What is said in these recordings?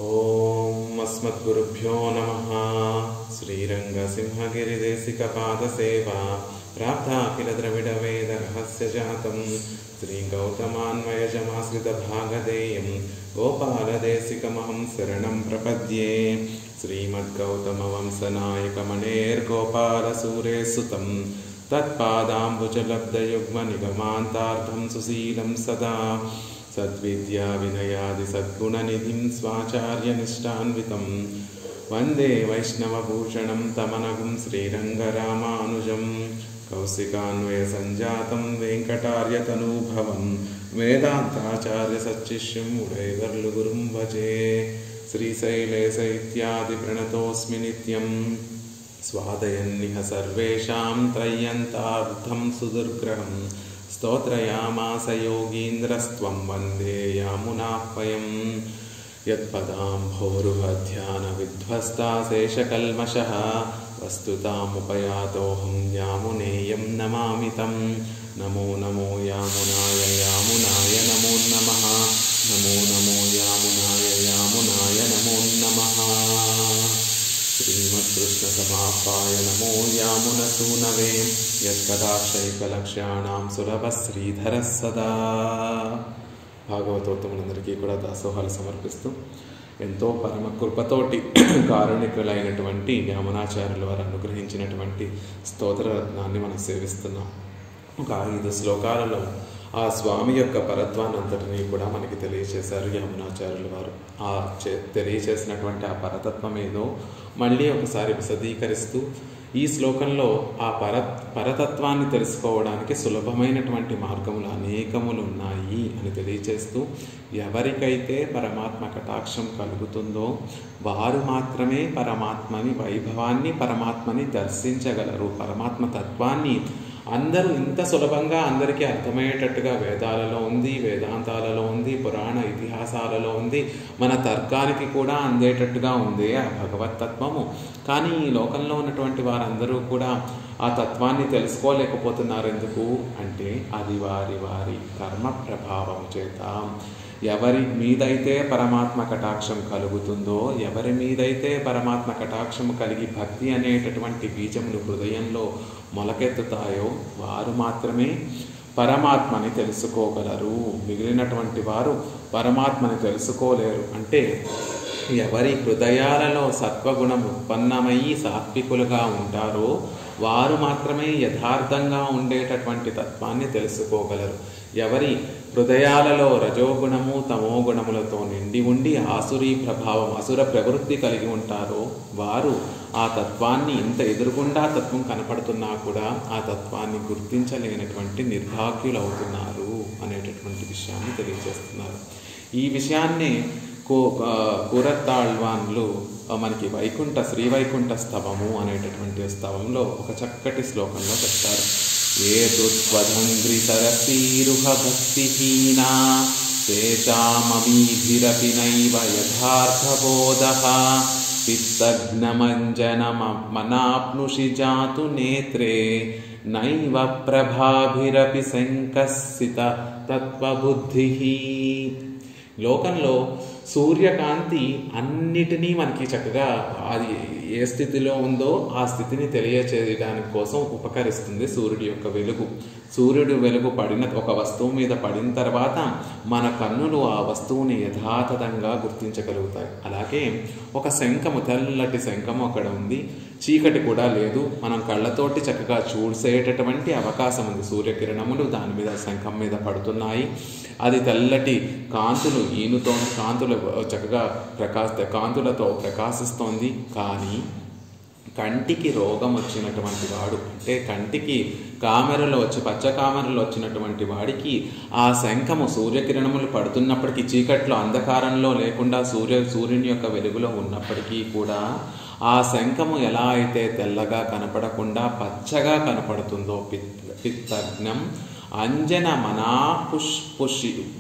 ఓం అస్మద్గురుభ్యో నమః. శ్రీరంగసింహగిరిదేశికపాదసేవా ప్రాప్తాఖిల ద్రవిడ వేద రహస్య జాతం శ్రీగౌతమాన్వయజమాశ్రితభాగధేయం గోపాలదేశికమహం శరణం ప్రపద్యే. శ్రీమద్గౌతమవంశనాయకమణేర్గోపాలసూరేసుతం తత్పాదాంబుజలబ్ధయుగ్మనిగమాంతార్థం సుశీలం సదా సద్విద్యా వినయాది సద్గుణనిధిం స్వాచార్యనిష్టాన్వితం వందే వైష్ణవభూషణం తమనగుం శ్రీరంగరామానుజం. కౌశికాన్వయ సంజాతం వెంకటార్యతనూభవం వేదాంతాచార్య సచ్చిష్యం ఉడైవర్లు గురుం భజే. శ్రీశైలేశ ఇత్యాది ప్రణతోస్మి నిత్యం స్వాదయన్నిహ సర్వేషాం త్రయ్యంతార్థం సుదుర్గ్రహం స్తోత్రయామాస యోగీంద్రస్త్వం వందే యామునాహ్వయం. యత్పదాంభోరుహధ్యాన విధ్వస్తాశేషకల్మషః వస్తుతాముపయాతోహం యామునేయం నమామి తం. నమో నమో యామునాయ యామునాయ నమో నమః. నమో నమో యామునాయ యామునాయ నమో నమః. శ్రీమత్కృష్ణ సమాపాయ నమో యామునసూనవే యత్కటాక్షైకలక్ష్యాణాం సులభ శ్రీధర సదా. భాగవతోత్తములందరికీ కూడా దాసోహాలు సమర్పిస్తూ ఎంతో పరమ కృపతోటి కారుణికులైనటువంటి యామునాచార్యుల వారు అనుగ్రహించినటువంటి స్తోత్రరత్నాన్ని మనం సేవిస్తున్నాం. ఒక 5 శ్లోకాలలో ఆ స్వామి యొక్క పరత్వాన్ని అంతటినీ కూడా మనకి తెలియచేశారు యామునాచార్యుల వారు. ఆ తెలియచేసినటువంటి ఆ పరతత్వం ఏదో మళ్ళీ ఒకసారి విశదీకరిస్తూ ఈ శ్లోకంలో ఆ పరతత్వాన్ని తెలుసుకోవడానికి సులభమైనటువంటి మార్గములు అనేకములు ఉన్నాయి అని తెలియచేస్తూ, ఎవరికైతే పరమాత్మ కటాక్షం కలుగుతుందో వారు మాత్రమే పరమాత్మని వైభవాన్ని పరమాత్మని దర్శించగలరు. పరమాత్మ తత్వాన్ని అందరూ ఇంత సులభంగా అందరికీ అర్థమయ్యేటట్టుగా వేదాలలో ఉంది, వేదాంతాలలో ఉంది, పురాణ ఇతిహాసాలలో ఉంది, మన తర్కానికి కూడా అందేటట్టుగా ఉంది ఆ భగవతత్వము. కానీ ఈ లోకంలో ఉన్నటువంటి వారందరూ కూడా ఆ తత్వాన్ని తెలుసుకోలేకపోతున్నారు. ఎందుకు అంటే అది వారి వారి కర్మ ప్రభావం చేత. ఎవరి మీదైతే పరమాత్మ కటాక్షం కలుగుతుందో, ఎవరి మీదైతే పరమాత్మ కటాక్షం కలిగి భక్తి అనేటటువంటి బీజములు హృదయంలో మొలకెత్తుతాయో వారు మాత్రమే పరమాత్మని తెలుసుకోగలరు. మిగిలినటువంటి వారు పరమాత్మని తెలుసుకోలేరు. అంటే ఎవరి హృదయాలలో సత్వగుణం ఉత్పన్నమయ్యి సాత్వికులుగా ఉంటారో వారు మాత్రమే యథార్థంగా ఉండేటటువంటి తత్వాన్ని తెలుసుకోగలరు. ఎవరి హృదయాలలో రజోగుణము తమోగుణములతో నిండి ఉండి ఆసురీ ప్రభావం అసుర ప్రవృత్తి కలిగి ఉంటారో వారు ఆ తత్వాన్ని ఇంత ఎదురుగుండా తత్వం కనపడుతున్నా కూడా ఆ తత్వాన్ని గుర్తించలేనటువంటి నిర్భాగ్యులవుతున్నారు అనేటటువంటి విషయాన్ని తెలియజేస్తున్నారు. ఈ విషయాన్ని కూరత్తాళ్వాన్లు మనకి శ్రీవైకుంఠ స్తవము అనేటటువంటి స్తవంలో ఒక చక్కటి శ్లోకంలో చెప్తారు. ఏ దుస్వధంగ్రి సరసీరుహ భక్తిహీనా తేషామమీభిరపి నైవ యథార్థబోధః పిత్తఘ్నమంజనమనాప్నుషి జాతు నేత్రే నైవ ప్రభాభిరపి శంకస్సిత తత్వబుద్ధిః. లోకంలో సూర్యకాంతి అన్నిటినీ మనకి చక్కగా అది ఏ స్థితిలో ఉందో ఆ స్థితిని తెలియచేయడానికి కోసం ఉపకరిస్తుంది సూర్యుడి యొక్క వెలుగు. సూర్యుడు వెలుగు ఒక వస్తువు మీద పడిన తర్వాత మన కన్నులు ఆ వస్తువుని యథాతథంగా గుర్తించగలుగుతాయి. అలాగే ఒక శంఖము, తెల్లటి శంఖము అక్కడ ఉంది, చీకటి కూడా లేదు, మనం కళ్ళతోటి చక్కగా చూసేటటువంటి అవకాశం ఉంది. సూర్యకిరణములు దాని మీద శంఖం మీద పడుతున్నాయి. అది తెల్లటి కాంతులు కాంతులు చక్కగా కాంతులతో ప్రకాశిస్తోంది. కానీ కంటికి రోగం వచ్చినటువంటి వాడు, అంటే కంటికి పచ్చ కామెరలు వచ్చినటువంటి వాడికి ఆ శంఖము సూర్యకిరణములు పడుతున్నప్పటికీ, చీకట్లో అంధకారంలో లేకుండా సూర్యుని యొక్క వెలుగులో ఉన్నప్పటికీ కూడా ఆ శంఖము ఎలా అయితే తెల్లగా కనపడకుండా పచ్చగా కనపడుతుందో, పిత్తగ్నం అంజన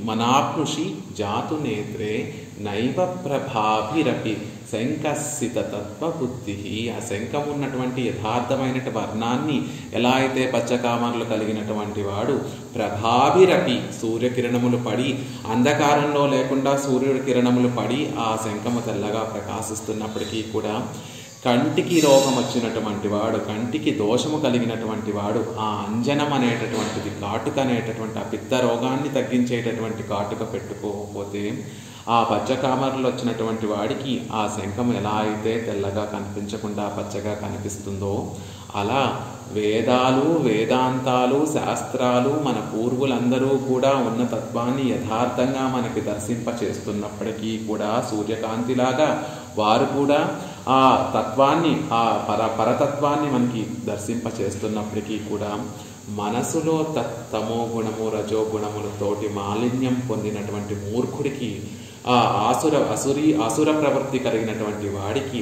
మనాప్నుషి జాతు నేత్రే నైవ ప్రభాభిరపి శంకసిత తత్వబుద్ధి. ఆ శంఖం ఉన్నటువంటి యథార్థమైన వర్ణాన్ని ఎలా అయితే పచ్చకామర్లు కలిగినటువంటి వాడు ప్రభాభిరపి సూర్యకిరణములు పడి అంధకారంలో లేకుండా సూర్యుడి కిరణములు పడి ఆ శంఖము తెల్లగా ప్రకాశిస్తున్నప్పటికీ కూడా కంటికి రోగం వచ్చినటువంటి వాడు, కంటికి దోషము కలిగినటువంటి వాడు ఆ అంజనం అనేటటువంటిది కాటుక అనేటటువంటి ఆ పిత్త రోగాన్ని తగ్గించేటటువంటి కాటుక పెట్టుకోకపోతే ఆ పచ్చకామర్లు వచ్చినటువంటి వాడికి ఆ శంఖం ఎలా అయితే తెల్లగా కనిపించకుండా పచ్చగా కనిపిస్తుందో అలా వేదాలు, వేదాంతాలు, శాస్త్రాలు మన పూర్వులందరూ కూడా ఉన్న తత్వాన్ని యథార్థంగా మనకి దర్శింపచేస్తున్నప్పటికీ కూడా సూర్యకాంతిలాగా వారు కూడా ఆ తత్వాన్ని, ఆ పరతత్వాన్ని మనకి దర్శింపచేస్తున్నప్పటికీ కూడా మనసులో తమో గుణము రజోగుణములతోటి మాలిన్యం పొందినటువంటి మూర్ఖుడికి, ఆ అసుర ప్రవృత్తి కలిగినటువంటి వాడికి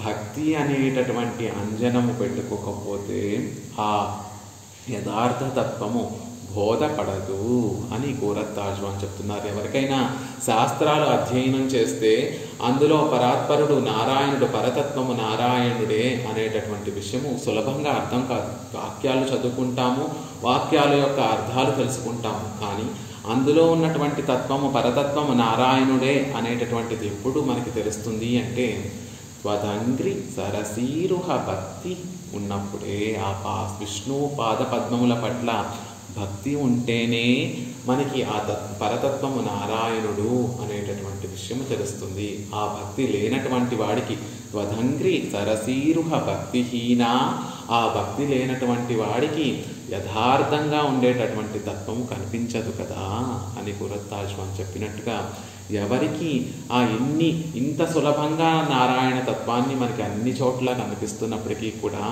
భక్తి అనేటటువంటి అంజనము పెట్టుకోకపోతే ఆ యథార్థ తత్వము బోధపడదు అని గోరత్తాజ్వాన్ చెప్తున్నారు. ఎవరికైనా శాస్త్రాలు అధ్యయనం చేస్తే అందులో పరాత్పరుడు నారాయణుడు, పరతత్వము నారాయణుడే అనేటటువంటి విషయము సులభంగా అర్థం కాదు. వాక్యాలు చదువుకుంటాము, వాక్యాల యొక్క అర్థాలు తెలుసుకుంటాము, కానీ అందులో ఉన్నటువంటి తత్వము పరతత్వము నారాయణుడే అనేటటువంటిది ఎప్పుడు మనకి తెలుస్తుంది అంటే త్వదంగ్రి సరసీరుహ భక్తి ఉన్నప్పుడే. ఆ విష్ణు పాద పద్మముల పట్ల భక్తి ఉంటేనే మనకి ఆ పరతత్వము నారాయణుడు అనేటటువంటి విషయం తెలుస్తుంది. ఆ భక్తి లేనటువంటి వాడికి త్వదంగ్రి సరసీరుహ భక్తిహీన, ఆ భక్తి లేనటువంటి వాడికి యథార్థంగా ఉండేటటువంటి తత్వము కనిపించదు కదా అని గోరత్తాజ్వాన్ చెప్పినట్టుగా ఎవరికి ఆ ఇంత సులభంగా నారాయణ తత్వాన్ని మనకి అన్ని చోట్ల కనిపిస్తున్నప్పటికీ కూడా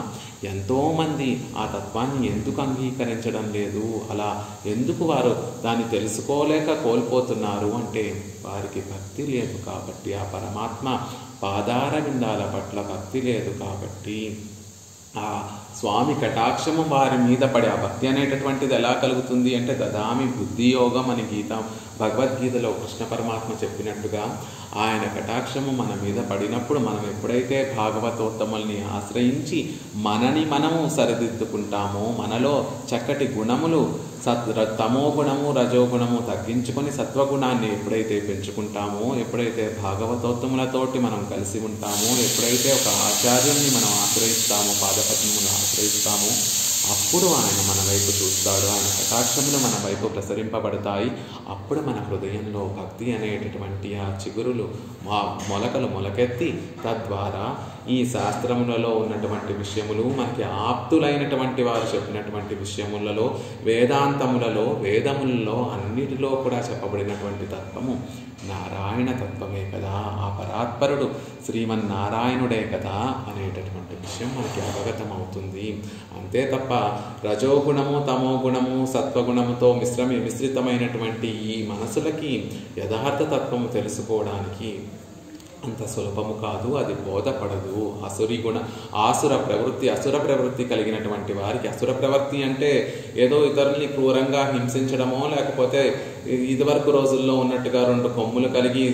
ఎంతోమంది ఆ తత్వాన్ని ఎందుకు అంగీకరించడం లేదు, అలా ఎందుకు వారు దాన్ని తెలుసుకోలేక కోల్పోతున్నారు అంటే వారికి భక్తి లేదు కాబట్టి, ఆ పరమాత్మ పాదార విందాల పట్ల భక్తి లేదు కాబట్టి, ఆ స్వామి కటాక్షము వారి మీద పడి ఆ భక్తి అనేటటువంటిది ఎలా కలుగుతుంది అంటే దదామి బుద్ధియోగం అని భగవద్గీతలో కృష్ణ పరమాత్మ చెప్పినట్టుగా ఆయన కటాక్షము మన మీద పడినప్పుడు మనం ఎప్పుడైతే భాగవతోత్తముల్ని ఆశ్రయించి మనని మనము సరిదిద్దుకుంటామో, మనలో చక్కటి గుణములు తమో గుణము రజోగుణము తగ్గించుకొని సత్వగుణాన్ని ఎప్పుడైతే పెంచుకుంటామో, ఎప్పుడైతే భాగవతోత్తములతోటి మనం కలిసి ఉంటామో, ఎప్పుడైతే ఒక ఆచార్యుల్ని మనం ఆశ్రయిస్తామో, పాదపద్మమును ఆశ్రయిస్తామో, అప్పుడు ఆయన మన వైపు చూస్తాడు, ఆయన కటాక్షములు మన వైపు ప్రసరింపబడతాయి. అప్పుడు మన హృదయంలో భక్తి అనేటటువంటి ఆ చిగురులు మొలకలు మొలకెత్తి తద్వారా ఈ శాస్త్రములలో ఉన్నటువంటి విషయములు, మనకి ఆప్తులైనటువంటి వారు చెప్పినటువంటి విషయములలో, వేదాంతములలో, వేదములలో అన్నిటిలో కూడా చెప్పబడినటువంటి తత్వము నారాయణ తత్వమే కదా, ఆ పరాత్పరుడు శ్రీమన్నారాయణుడే కదా అనేటటువంటి విషయం మనకి అవగతం అవుతుంది. అంతే తప్ప రజోగుణము తమో గుణము సత్వగుణముతో మిశ్రితమైనటువంటి ఈ మనసులకి యథార్థ తత్వము తెలుసుకోవడానికి అంత సులభము కాదు, అది బోధపడదు. అసుర ప్రవృత్తి కలిగినటువంటి వారికి, అసుర ప్రవృత్తి అంటే ఏదో ఇతరుల్ని క్రూరంగా హింసించడమో, లేకపోతే ఇదివరకు రోజుల్లో ఉన్నట్టుగా 2 కొమ్ములు కలిగి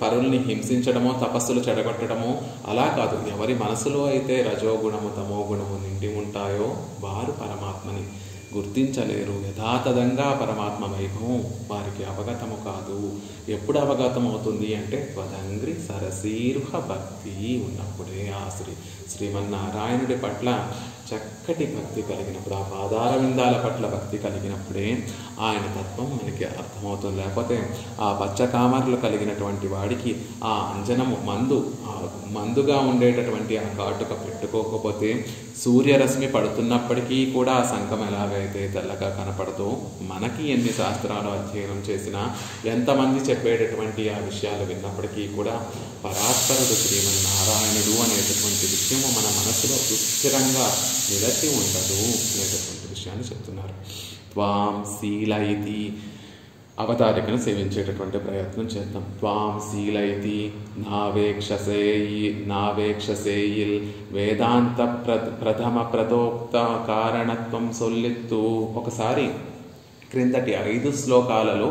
పరుల్ని హింసించడమో, తపస్సులు చెడగొట్టడమో అలా కాదు. ఎవరి మనసులో అయితే రజోగుణము తమో గుణము నిండి ఉంటాయో వారు పరమాత్మని గుర్తించలేరు. యథాతథంగా పరమాత్మ వైభవం వారికి అవగతము కాదు. ఎప్పుడు అవగతం అవుతుంది అంటే త్వదంగ్రి సరసీరుహ భక్తి ఉన్నప్పుడే, ఆ శ్రీమన్నారాయణుడి పట్ల చక్కటి భక్తి కలిగినప్పుడు, ఆ పాదార విందాల పట్ల భక్తి కలిగినప్పుడే ఆయన తత్వం మనకి అర్థమవుతుంది. లేకపోతే ఆ పచ్చకామర్లు కలిగినటువంటి వాడికి ఆ అంజనము మందుగా ఉండేటటువంటి ఆ కాటుక పెట్టుకోకపోతే సూర్యరశ్మి పడుతున్నప్పటికీ కూడా ఆ శంఖం ఎలాగైతే తెల్లగా కనపడదో, మనకి ఎన్ని శాస్త్రాలు అధ్యయనం చేసినా, ఎంతమంది చెప్పేటటువంటి ఆ విషయాలు విన్నప్పటికీ కూడా పరాత్పరుడు శ్రీమన్నారాయణుడు అనేటటువంటి విషయము మన మనసులో సుస్థిరంగా నిలచి ఉండదు అనేటటువంటి విషయాన్ని చెప్తున్నారు. త్వాం శీలయితి అవతారికను సేవించేటటువంటి ప్రయత్నం చేద్దాం. త్వాం శీలయితి నావేక్షసేయిల్ వేదాంత ప్రథమ ప్రదోక్త కారణత్వం సొల్లిత్తు. ఒకసారి క్రిందటి 5 శ్లోకాలలో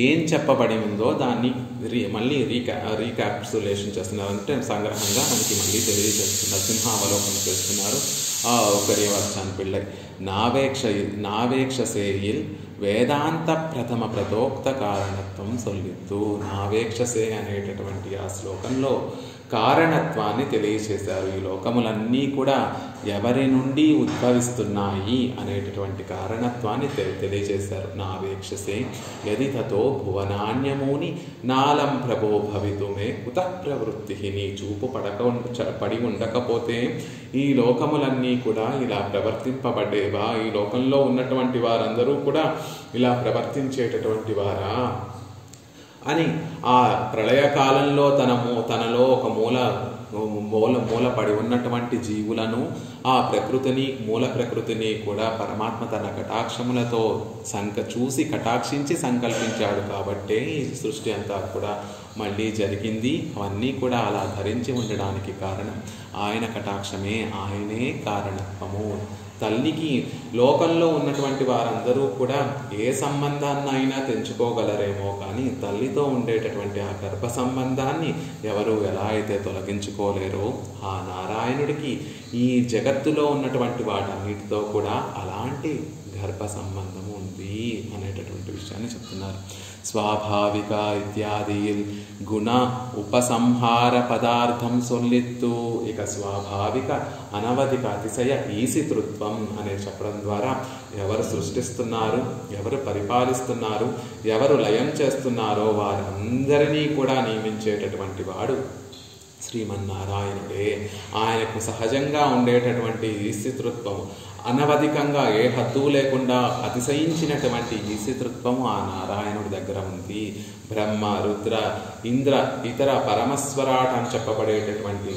ఏం చెప్పబడి ఉందో దాన్ని మళ్ళీ రీక్యాప్సులేషన్ చేస్తున్నారు, అంటే సంగ్రహంగా మనకి మళ్ళీ తెలియజేస్తున్నారు, సింహావలోకనం చేస్తున్నారు பெரியவாச்சான் பிள்ளை. నావేక్షసేయిల్ వేదాంత ప్రథమ ప్రతోక్త కారణత్వం సొల్లిత్తు. నావేక్షసే అనేటటువంటి ఆ శ్లోకంలో కారణత్వాన్ని తెలియచేశారు. ఈ లోకములన్నీ కూడా ఎవరి నుండి ఉద్భవిస్తున్నాయి అనేటటువంటి కారణత్వాన్ని తెలియజేశారు. నావేక్షసే యది తతో భువనాన్యమూని నాలం ప్రభో భవితుమే కుత ప్రవృత్తి. నీ చూపు పడి ఉండకపోతే ఈ లోకములన్నీ కూడా ఇలా ప్రవర్తింపబడేవా? ఈ లోకంలో ఉన్నటువంటి వారందరూ కూడా ఇలా ప్రవర్తించేటటువంటి వారా అని ఆ ప్రళయకాలంలో తనలో ఒక మూల పడి ఉన్నటువంటి జీవులను, ఆ మూల ప్రకృతిని కూడా పరమాత్మ తన కటాక్షములతో చూసి కటాక్షించి సంకల్పించాడు. కాబట్టే ఈ సృష్టి అంతా కూడా మళ్ళీ జరిగింది. అవన్నీ కూడా అలా ధరించి ఉండడానికి కారణం ఆయన కటాక్షమే, ఆయనే కారణత్వము. తల్లికి లోకంలో ఉన్నటువంటి వారందరూ కూడా ఏ సంబంధాన్నైనా తెంచుకోగలరేమో, కానీ తల్లితో ఉండేటటువంటి ఆ గర్భ సంబంధాన్ని ఎవరు ఎలా అయితే తొలగించుకోలేరో, ఆ నారాయణుడికి ఈ జగత్తులో ఉన్నటువంటి వాటన్నిటితో కూడా అలాంటి గర్భ సంబంధము ఉంది అనేటటువంటి విషయాన్ని చెప్తున్నారు. స్వాభావిక ఇత్యాది గుణ ఉపసంహార పదార్థం సొల్లిత్తు. ఇక స్వాభావిక అనవధిక అతిశయ ఈసితృత్వం అనే చెప్పడం ద్వారా ఎవరు సృష్టిస్తున్నారు, ఎవరు పరిపాలిస్తున్నారు, ఎవరు లయం చేస్తున్నారో వారందరినీ కూడా నియమించేటటువంటి వాడు శ్రీమన్నారాయణుడే. ఆయనకు సహజంగా ఉండేటటువంటి ఈసితృత్వం, అనవధికంగా ఏ హద్దు లేకుండా అతిశయించినటువంటి ఈసితృత్వము ఆ నారాయణుడి దగ్గర ఉంది. బ్రహ్మ, రుద్ర, ఇంద్ర, ఇతర పరమస్వరాట్ అని చెప్పబడేటటువంటి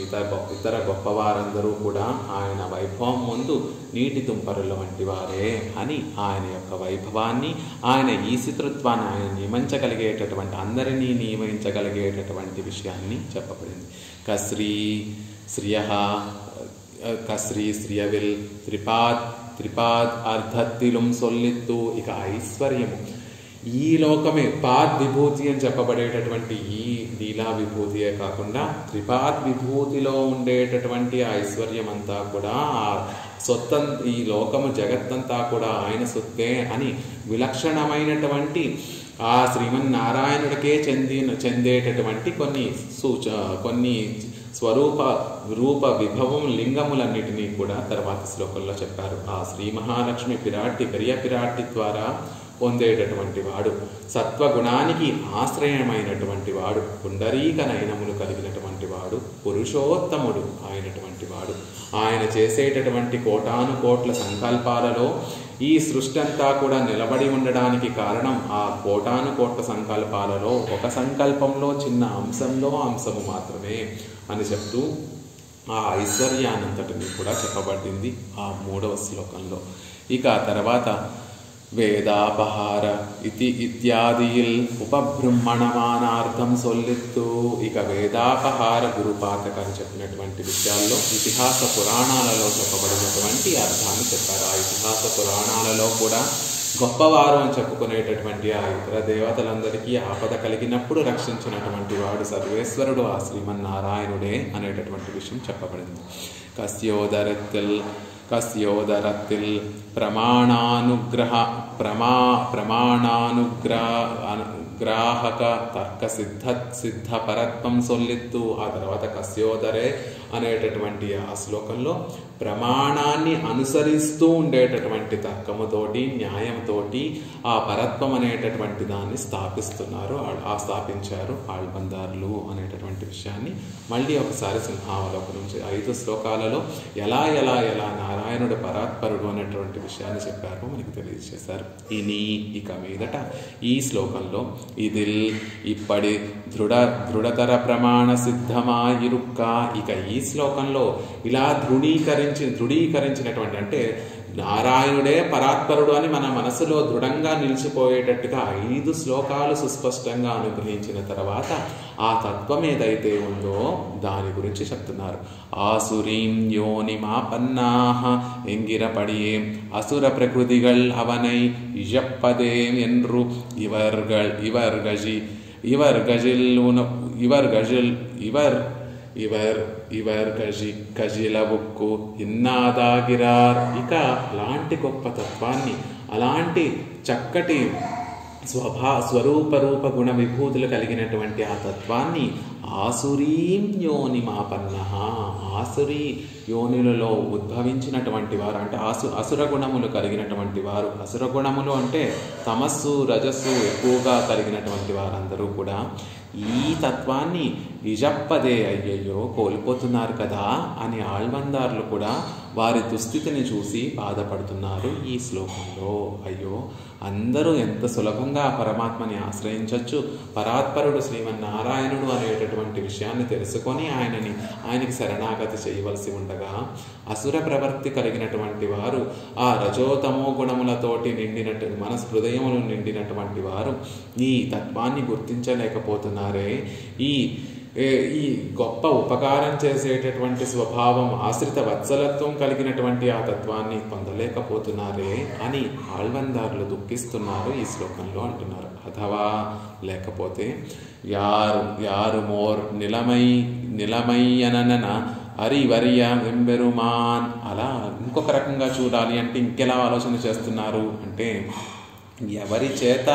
ఇతర గొప్పవారందరూ కూడా ఆయన వైభవం ముందు నీటి తుంపరుల వంటి వారే అని ఆయన యొక్క వైభవాన్ని, ఆయన ఈసితృత్వాన్ని ఆయన నియమించగలిగేటటువంటి, అందరినీ నియమించగలిగేటటువంటి విషయాన్ని చెప్పబడింది. కశ్రీ శ్రియవిల్ త్రిపాద్ అర్ధత్తిలుం సొల్లిత్తు. ఇక ఐశ్వర్యము, ఈ లోకమే పాద్ విభూతి అని చెప్పబడేటటువంటి ఈ లీలా విభూతియే కాకుండా త్రిపాద్ విభూతిలో ఉండేటటువంటి ఐశ్వర్యం అంతా కూడా ఈ లోకము జగత్తంతా కూడా ఆయన సొత్తే అని విలక్షణమైనటువంటి ఆ శ్రీమన్నారాయణుడికే చెందేటటువంటి కొన్ని రూప విభవం లింగములన్నిటినీ కూడా తర్వాత శ్లోకంలో చెప్పారు. ఆ శ్రీ మహాలక్ష్మి పెరియ పిరాట్టి ద్వారా పొందేటటువంటి వాడు, సత్వగుణానికి ఆశ్రయమైనటువంటి వాడు, పుండరీక నయనములు కలిగినటువంటి వాడు, పురుషోత్తముడు అయినటువంటి వాడు. ఆయన చేసేటటువంటి కోటానుకోట్ల సంకల్పాలలో ఈ సృష్టి అంతా కూడా నిలబడి ఉండడానికి కారణం ఆ కోటానుకోట్ల సంకల్పాలలో ఒక సంకల్పంలో చిన్న అంశము మాత్రమే అని చెప్తూ ఆ ఐశ్వర్యానంతటిని కూడా చెప్పబడింది ఆ 3వ శ్లోకంలో. ఇక తర్వాత వేదాపహార ఇత్యాదిల్ ఉపబ్రహ్మణమానార్థం సొల్లిత్తు. ఇక వేదాపహార గురుపాతక అని చెప్పినటువంటి విషయాల్లో ఇతిహాస పురాణాలలో చెప్పబడినటువంటి అర్థాన్ని చెప్పారు. ఆ ఇతిహాస పురాణాలలో కూడా గొప్పవారు అని చెప్పుకునేటటువంటి ఆ ఇతర దేవతలందరికీ ఆపద కలిగినప్పుడు రక్షించినటువంటి వాడు సర్వేశ్వరుడు ఆ శ్రీమన్నారాయణుడే అనేటటువంటి విషయం చెప్పబడింది. కస్యోదరత్తిల్ ప్రమాణానుగ్రాహక తర్క సిద్ధ పరత్వం సొల్లిత్తు. ఆ తర్వాత కస్యోదరే అనేటటువంటి ఆ శ్లోకంలో ప్రమాణాన్ని అనుసరిస్తూ ఉండేటటువంటి తర్కముతోటి, న్యాయంతోటి ఆ పరత్వం అనేటటువంటి దాన్ని స్థాపించారు ఆళ్బందార్లు అనేటటువంటి విషయాన్ని మళ్ళీ ఒకసారి సింహావలోకనం 5 శ్లోకాలలో ఎలా ఎలా ఎలా నారాయణుడు పరాత్పరుడు అనేటువంటి విషయాన్ని చెప్పారో మనకు తెలియజేశారు. ఇక మీదట ఈ శ్లోకంలో ఇదిల్ ఇప్పటి దృఢతర ప్రమాణ సిద్ధమాయిరుక్క. ఇక ఈ శ్లోకంలో ఇలా దృఢీకరించినటువంటి, అంటే నారాయణుడే పరాత్పరుడు అని మన మనసులో దృఢంగా నిలిచిపోయేటట్టుగా 5 శ్లోకాలు సుస్పష్టంగా అనుగ్రహించిన తర్వాత ఆ తత్వం ఏదైతే ఉందో దాని గురించి చెప్తున్నారు. ఆసురీం யோனிமாபன்னாஹ என்கிறபடியே அசுர பிரகிருதிகள் அவனை இழப்பதே என்று ఇవర్ గజిలవుక్కు ఇన్నాదాగిరార్. ఇక అలాంటి గొప్ప తత్వాన్ని, అలాంటి చక్కటి స్వరూప గుణ విభూతులు కలిగినటువంటి ఆ తత్వాన్ని ఆసురీం యోనిమాపన్న, ఆసురీ యోనులలో ఉద్భవించినటువంటి వారు అంటే అసుర గుణములు కలిగినటువంటి వారు. అసుర గుణములు అంటే తమస్సు రజస్సు ఎక్కువగా కలిగినటువంటి వారందరూ కూడా ఈ తత్వాన్ని ఇజప్పదే అయ్యయ్యో కోల్పోతున్నారు కదా అని ఆళ్వందార్లు కూడా వారి దుస్థితిని చూసి బాధపడుతున్నారు ఈ శ్లోకంలో. అయ్యో, అందరూ ఎంత సులభంగా పరమాత్మని ఆశ్రయించవచ్చు, పరాత్పరుడు శ్రీమన్నారాయణుడు అనేటటువంటి విషయాన్ని తెలుసుకొని ఆయనకి శరణాగతి చేయవలసి ఉండగా అసుర ప్రవృత్తి కలిగినటువంటి వారు, ఆ రజోతమో గుణములతోటి హృదయములు నిండినటువంటి వారు ఈ తత్వాన్ని గుర్తించలేకపోతున్నారే. ఈ గొప్ప ఉపకారం చేసేటటువంటి స్వభావం, ఆశ్రిత వత్సలత్వం కలిగినటువంటి ఆ తత్వాన్ని పొందలేకపోతున్నారే అని ఆళ్వందారులు దుఃఖిస్తున్నారు ఈ శ్లోకంలో అంటున్నారు. అథవా లేకపోతే యారు మోర్ నిలమయ్యనన అరివర్య వెంబెరుమాన్. అలా ఇంకొక రకంగా చూడాలి అంటే ఇంకెలా ఆలోచన చేస్తున్నారు అంటే, ఎవరి చేత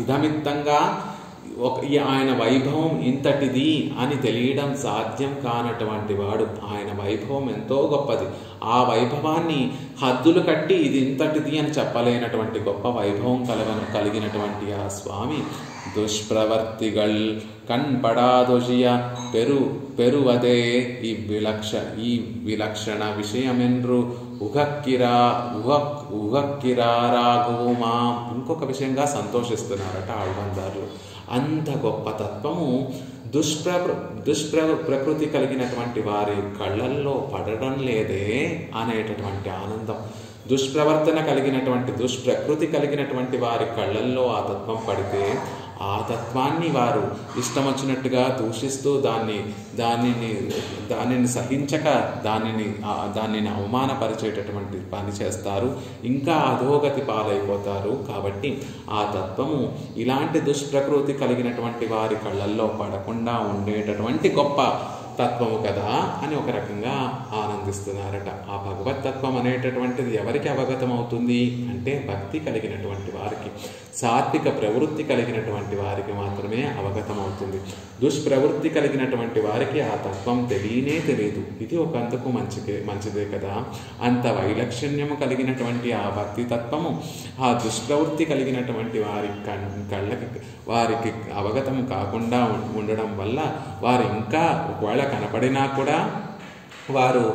ఇదమిత్తంగా ఆయన వైభవం ఇంతటిది అని తెలియడం సాధ్యం కానటువంటి వాడు, ఆయన వైభవం ఎంతో గొప్పది, ఆ వైభవాన్ని హద్దులు కట్టి ఇది ఇంతటిది అని చెప్పలేనటువంటి గొప్ప వైభవం కలిగినటువంటి ఆ స్వామి దుష్ప్రవర్తిగల్ కణ్పడాదొషియ పెరువదే ఈ విలక్షణ విషయమెన్రు ఉగక్కిరారాఘుమా. ఇంకొక విషయంగా సంతోషిస్తున్నారట ఆళ్వందారులు. అంత గొప్ప తత్వము ప్రకృతి కలిగినటువంటి వారి కళ్ళల్లో పడడం లేదే అనేటటువంటి ఆనందం. దుష్ప్రవర్తన కలిగినటువంటి దుష్ప్రకృతి కలిగినటువంటి వారి కళ్ళల్లో ఆ తత్వం పడితే ఆ తత్వాన్ని వారు ఇష్టం వచ్చినట్టుగా దూషిస్తూ దానిని సహించక దానిని అవమానపరిచేటటువంటి పని చేస్తారు, ఇంకా అధోగతి పాలైపోతారు. కాబట్టి ఆ తత్వము ఇలాంటి దుష్ప్రకృతి కలిగినటువంటి వారి కళ్ళల్లో పడకుండా ఉండేటటువంటి గొప్ప తత్వము కదా అని ఒక రకంగా ఆనందిస్తున్నారట. ఆ భగవతత్వం అనేటటువంటిది ఎవరికి అవగతం అవుతుంది అంటే భక్తి కలిగినటువంటి వారికి, సాత్విక ప్రవృత్తి కలిగినటువంటి వారికి మాత్రమే అవగతం అవుతుంది. దుష్ప్రవృత్తి కలిగినటువంటి వారికి ఆ తత్వం తెలియదు. ఇది ఒక అందుకు మంచిదే కదా. అంత వైలక్షణ్యము కలిగినటువంటి ఆ భక్తి తత్వము ఆ దుష్ప్రవృత్తి కలిగినటువంటి వారికి అవగతం కాకుండా ఉండడం వల్ల వారు ఇంకా ఒకవేళ కనపడినా కూడా వారు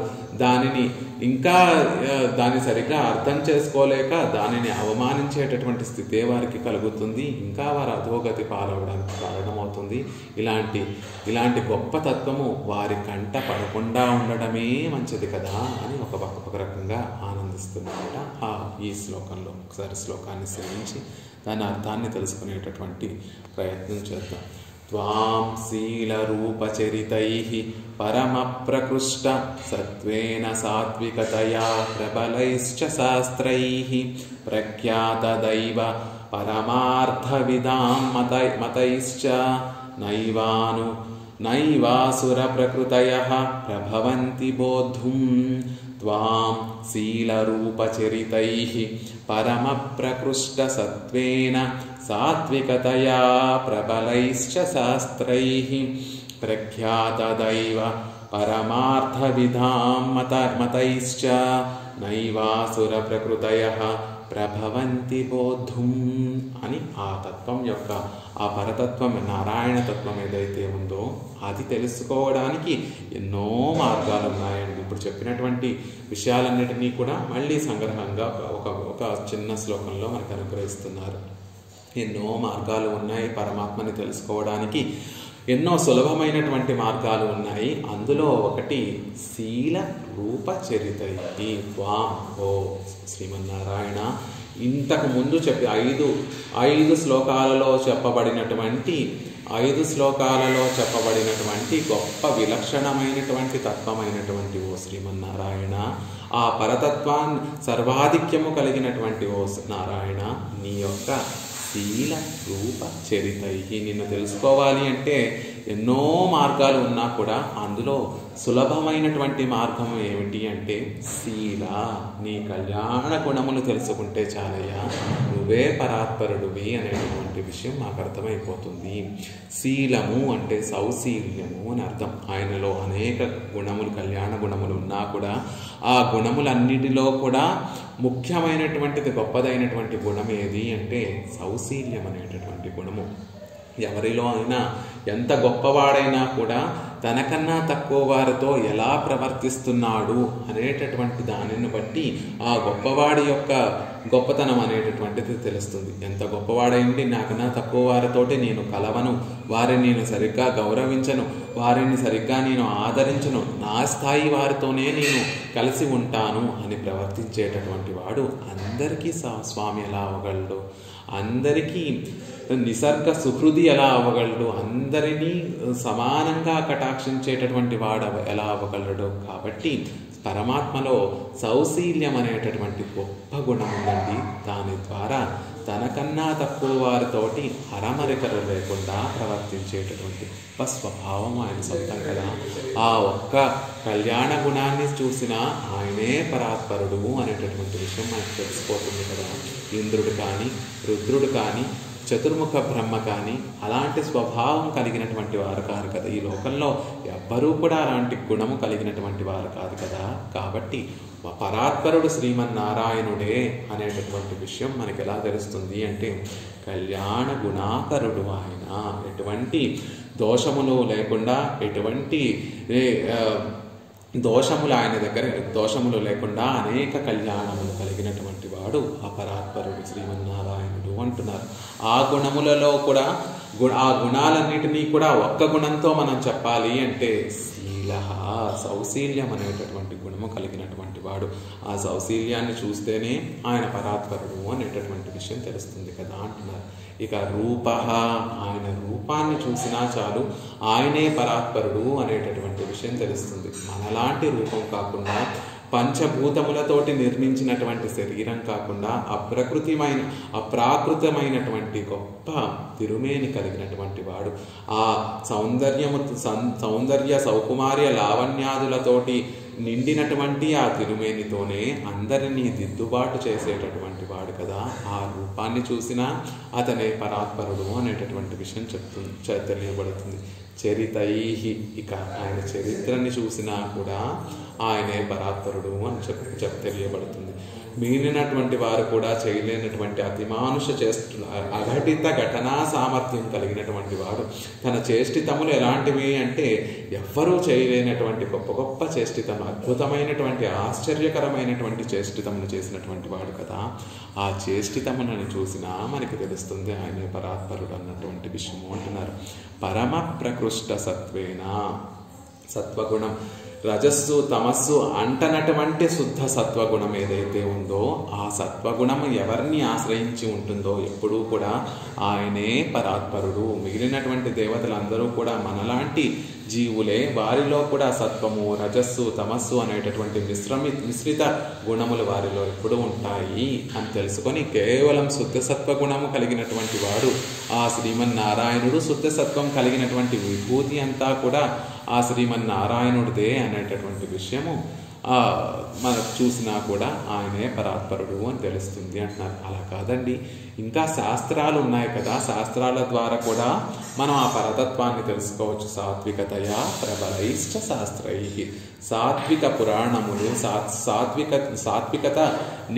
దాన్ని సరిగ్గా అర్థం చేసుకోలేక దానిని అవమానించేటటువంటి స్థితే వారికి కలుగుతుంది, ఇంకా వారు అధోగతి పాలవడానికి కారణమవుతుంది. ఇలాంటి గొప్ప తత్వము వారి కంట పడకుండా ఉండడమే మంచిది కదా అని ఒక రకంగా ఆనందిస్తున్నారట. ఈ శ్లోకంలో ఒకసారి శ్లోకాన్ని శ్రవించి దాని అర్థాన్ని తెలుసుకునేటటువంటి ప్రయత్నం చేద్దాం. త్వాం శీలరూపచరితైః పరమప్రకృష్ట సత్వేన సాత్వికతయా ప్రబలైశ్చ శాస్త్రైః ప్రఖ్యాతదైవ పరమార్థవిదాం మతైశ్చ నైవాసురప్రకృతయః ప్రభవంతి బోద్ధుం. త్వాం శీలరూపచరితైః పరమప్రకృష్ట సత్వేన సాత్వికతయా ప్రబలైశ్చ శాస్త్రైః ప్రఖ్యాతదైవ పరమార్థవిదాం మతైశ్చ నైవాసుర ప్రకృతయః ప్రభవంతి బోద్ధుం అని ఆ తత్వం యొక్క ఆ పరతత్వం నారాయణ తత్వం ఏదైతే ఉందో అది తెలుసుకోవడానికి ఎన్నో మార్గాలు ఉన్నాయండి. ఇప్పుడు చెప్పినటువంటి విషయాలన్నిటినీ కూడా మళ్ళీ సంగ్రహంగా ఒక చిన్న శ్లోకంలో మనకు అనుగ్రహిస్తున్నారు. ఎన్నో మార్గాలు ఉన్నాయి పరమాత్మని తెలుసుకోవడానికి, ఎన్నో సులభమైనటువంటి మార్గాలు ఉన్నాయి. అందులో ఒకటి శీల రూప చరితై. ఓ శ్రీమన్నారాయణ, ఇంతకు ముందు చెప్పి ఐదు శ్లోకాలలో చెప్పబడినటువంటి గొప్ప విలక్షణమైనటువంటి తత్వమైనటువంటి ఓ శ్రీమన్నారాయణ, ఆ పరతత్వాన్ని సర్వాధిక్యము కలిగినటువంటి ఓ నారాయణ, నీ యొక్క శీల రూప చరితై. నిన్ను తెలుసుకోవాలి అంటే ఎన్నో మార్గాలు ఉన్నా కూడా అందులో సులభమైనటువంటి మార్గం ఏమిటి అంటే శీల. నీ కళ్యాణ గుణములు తెలుసుకుంటే చాలయ్యా, నువ్వే పరాత్పరుడివి అనేటువంటి విషయం మాకు అర్థమైపోతుంది. శీలము అంటే సౌశీల్యము అని అర్థం. ఆయనలో అనేక గుణములు, కళ్యాణ గుణములు ఉన్నా కూడా ఆ గుణములన్నిటిలో కూడా ముఖ్యమైనటువంటిది, గొప్పదైనటువంటి గుణం ఏది అంటే సౌశీల్యం అనేటటువంటి గుణము. ఎవరిలో అయినా ఎంత గొప్పవాడైనా కూడా తనకన్నా తక్కువ వారితో ఎలా ప్రవర్తిస్తున్నాడు అనేటటువంటి దానిని బట్టి ఆ గొప్పవాడి యొక్క గొప్పతనం అనేటటువంటిది తెలుస్తుంది. ఎంత గొప్పవాడైంది, నాకన్నా తక్కువ వారితోటి నేను కలవను, వారిని నేను సరిగ్గా గౌరవించను, వారిని సరిగ్గా నేను ఆదరించను, నా స్థాయి వారితోనే నేను కలిసి ఉంటాను అని ప్రవర్తించేటటువంటి వాడు అందరికీ స్వామి ఎలా అవ్వగలడు, అందరికీ నిసర్గ సుహృది ఎలా అవ్వగలడు, అందరినీ సమానంగా కటాక్షించేటటువంటి వాడు ఎలా అవ్వగలడు. కాబట్టి పరమాత్మలో సౌశీల్యం అనేటటువంటి గొప్ప గుణం ఉందండి. దాని ద్వారా తనకన్నా తక్కువ వారితోటి హరమరికలు లేకుండా ప్రవర్తించేటటువంటి గొప్ప స్వభావం ఆయన సొంతం కదా. ఆ ఒక్క కళ్యాణ గుణాన్ని చూసినా ఆయనే పరాత్పరుడు అనేటటువంటి విషయం మనకు తెలిసిపోతుంది కదా. ఇంద్రుడు కానీ, రుద్రుడు కానీ, చతుర్ముఖ బ్రహ్మ కానీ అలాంటి స్వభావం కలిగినటువంటి వారు కాదు కదా. ఈ లోకంలో ఎవ్వరూ కూడా అలాంటి గుణము కలిగినటువంటి వారు కాదు కదా. కాబట్టి పరాత్పరుడు శ్రీమన్నారాయణుడే అనేటటువంటి విషయం మనకి ఎలా తెలుస్తుంది అంటే కళ్యాణ గుణాకరుడు ఆయన. ఎటువంటి దోషములు లేకుండా, ఎటువంటి దోషములు ఆయన దగ్గర దోషములు లేకుండా అనేక కళ్యాణములు కలిగినటువంటి వాడు ఆ పరాత్పరుడు శ్రీమన్నారాయణుడు అంటున్నారు. ఆ గుణములలో కూడా ఆ గుణాలన్నిటినీ కూడా ఒక్క గుణంతో మనం చెప్పాలి అంటే శీల, సౌశీల్యం అనేటటువంటి గుణము కలిగినటువంటి వాడు. ఆ సౌశీల్యాన్ని చూస్తేనే ఆయన పరాత్పరుడు అనేటటువంటి విషయం తెలుస్తుంది కదా అంటున్నారు. ఇక రూప, ఆయన రూపాన్ని చూసినా చాలు ఆయనే పరాత్పరుడు అనేటటువంటి విషయం తెలుస్తుంది. మనలాంటి రూపం కాకుండా, పంచభూతములతోటి నిర్మించినటువంటి శరీరం కాకుండా అప్రాకృతమైనటువంటి గొప్ప తిరుమేని కలిగినటువంటి వాడు. ఆ సౌందర్య సౌకుమార్య లావణ్యాదులతోటి నిండినటువంటి ఆ తిరుమేనితోనే అందరినీ దిద్దుబాటు చేసేటటువంటి వాడు కదా. ఆ రూపాన్ని చూసినా అతనే పరాత్పరుడు అనేటటువంటి విషయం తెలియబడుతుంది. చరితై, ఇక ఆయన చరిత్రని చూసినా కూడా ఆయనే పరాత్పరుడు అని తెలియబడుతుంది. మిగిలినటువంటి వారు కూడా చేయలేనటువంటి అతిమానుష అఘటిత ఘటనా సామర్థ్యం కలిగినటువంటి వాడు. తన చేష్టితములు ఎలాంటివి అంటే ఎవ్వరూ చేయలేనటువంటి గొప్ప గొప్ప చేష్టితము, అద్భుతమైనటువంటి ఆశ్చర్యకరమైనటువంటి చేష్టితములు చేసినటువంటి వాడు కదా. ఆ చేష్టితములను చూసినా మనకి తెలుస్తుంది ఆయనే పరాత్పరుడు అన్నటువంటి విషయము అంటున్నారు. పరమ ప్రకృష్ట సత్వేన, సత్వగుణం రజస్సు తమస్సు అంటనటువంటి శుద్ధ సత్వగుణం ఏదైతే ఉందో ఆ సత్వగుణం ఎవరిని ఆశ్రయించి ఉంటుందో ఎప్పుడూ కూడా ఆయనే పరాత్పరుడు. మిగిలినటువంటి దేవతలందరూ కూడా మనలాంటి జీవులే, వారిలో కూడా సత్వము, రజస్సు, తమస్సు అనేటటువంటి మిశ్రిత గుణములు వారిలో ఎప్పుడూ ఉంటాయి అని తెలుసుకొని కేవలం శుద్ధ సత్వగుణము కలిగినటువంటి వాడు ఆ శ్రీమన్నారాయణుడు. శుద్ధ సత్వం కలిగినటువంటి విభూతి అంతా కూడా ఆ శ్రీమన్నారాయణుడిదే అనేటటువంటి విషయము మనకు చూసినా కూడా ఆయనే పరాత్పరుడు అని తెలుస్తుంది అంటున్నారు. అలా కాదండి, ఇంకా శాస్త్రాలు ఉన్నాయి కదా, శాస్త్రాల ద్వారా కూడా మనం ఆ పరతత్వాన్ని తెలుసుకోవచ్చు. సాత్వికతయా ప్రబలైశ్చ శాస్త్రై, సాత్విక పురాణములు, సాత్వికత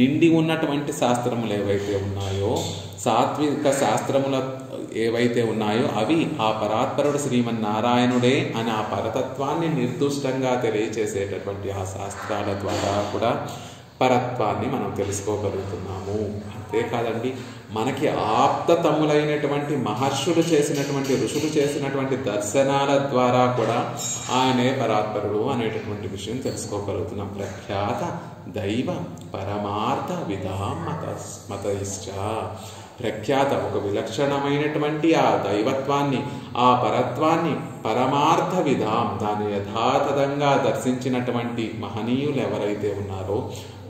నిండి ఉన్నటువంటి శాస్త్రములు ఏవైతే ఉన్నాయో, సాత్విక శాస్త్రముల ఏవైతే ఉన్నాయో అవి ఆ పరాత్పరుడు శ్రీమన్నారాయణుడే అని ఆ పరతత్వాన్ని నిర్దుష్టంగా తెలియచేసేటటువంటి ఆ శాస్త్రాల ద్వారా కూడా పరత్వాన్ని మనం తెలుసుకోగలుగుతున్నాము. అంతేకాదండి, మనకి ఆప్తతములైనటువంటి మహర్షులు చేసినటువంటి, ఋషులు చేసినటువంటి దర్శనాల ద్వారా కూడా ఆయనే పరాత్పరుడు అనేటటువంటి విషయం తెలుసుకోగలుగుతున్నాం. ప్రఖ్యాత దైవ పరమార్థ విధాం మతైశ్చ. ప్రఖ్యాత, ఒక విలక్షణమైనటువంటి ఆ దైవత్వాన్ని, ఆ పరత్వాన్ని, పరమార్థ విధాం, దాన్ని యథాతథంగా దర్శించినటువంటి మహనీయులు ఎవరైతే ఉన్నారో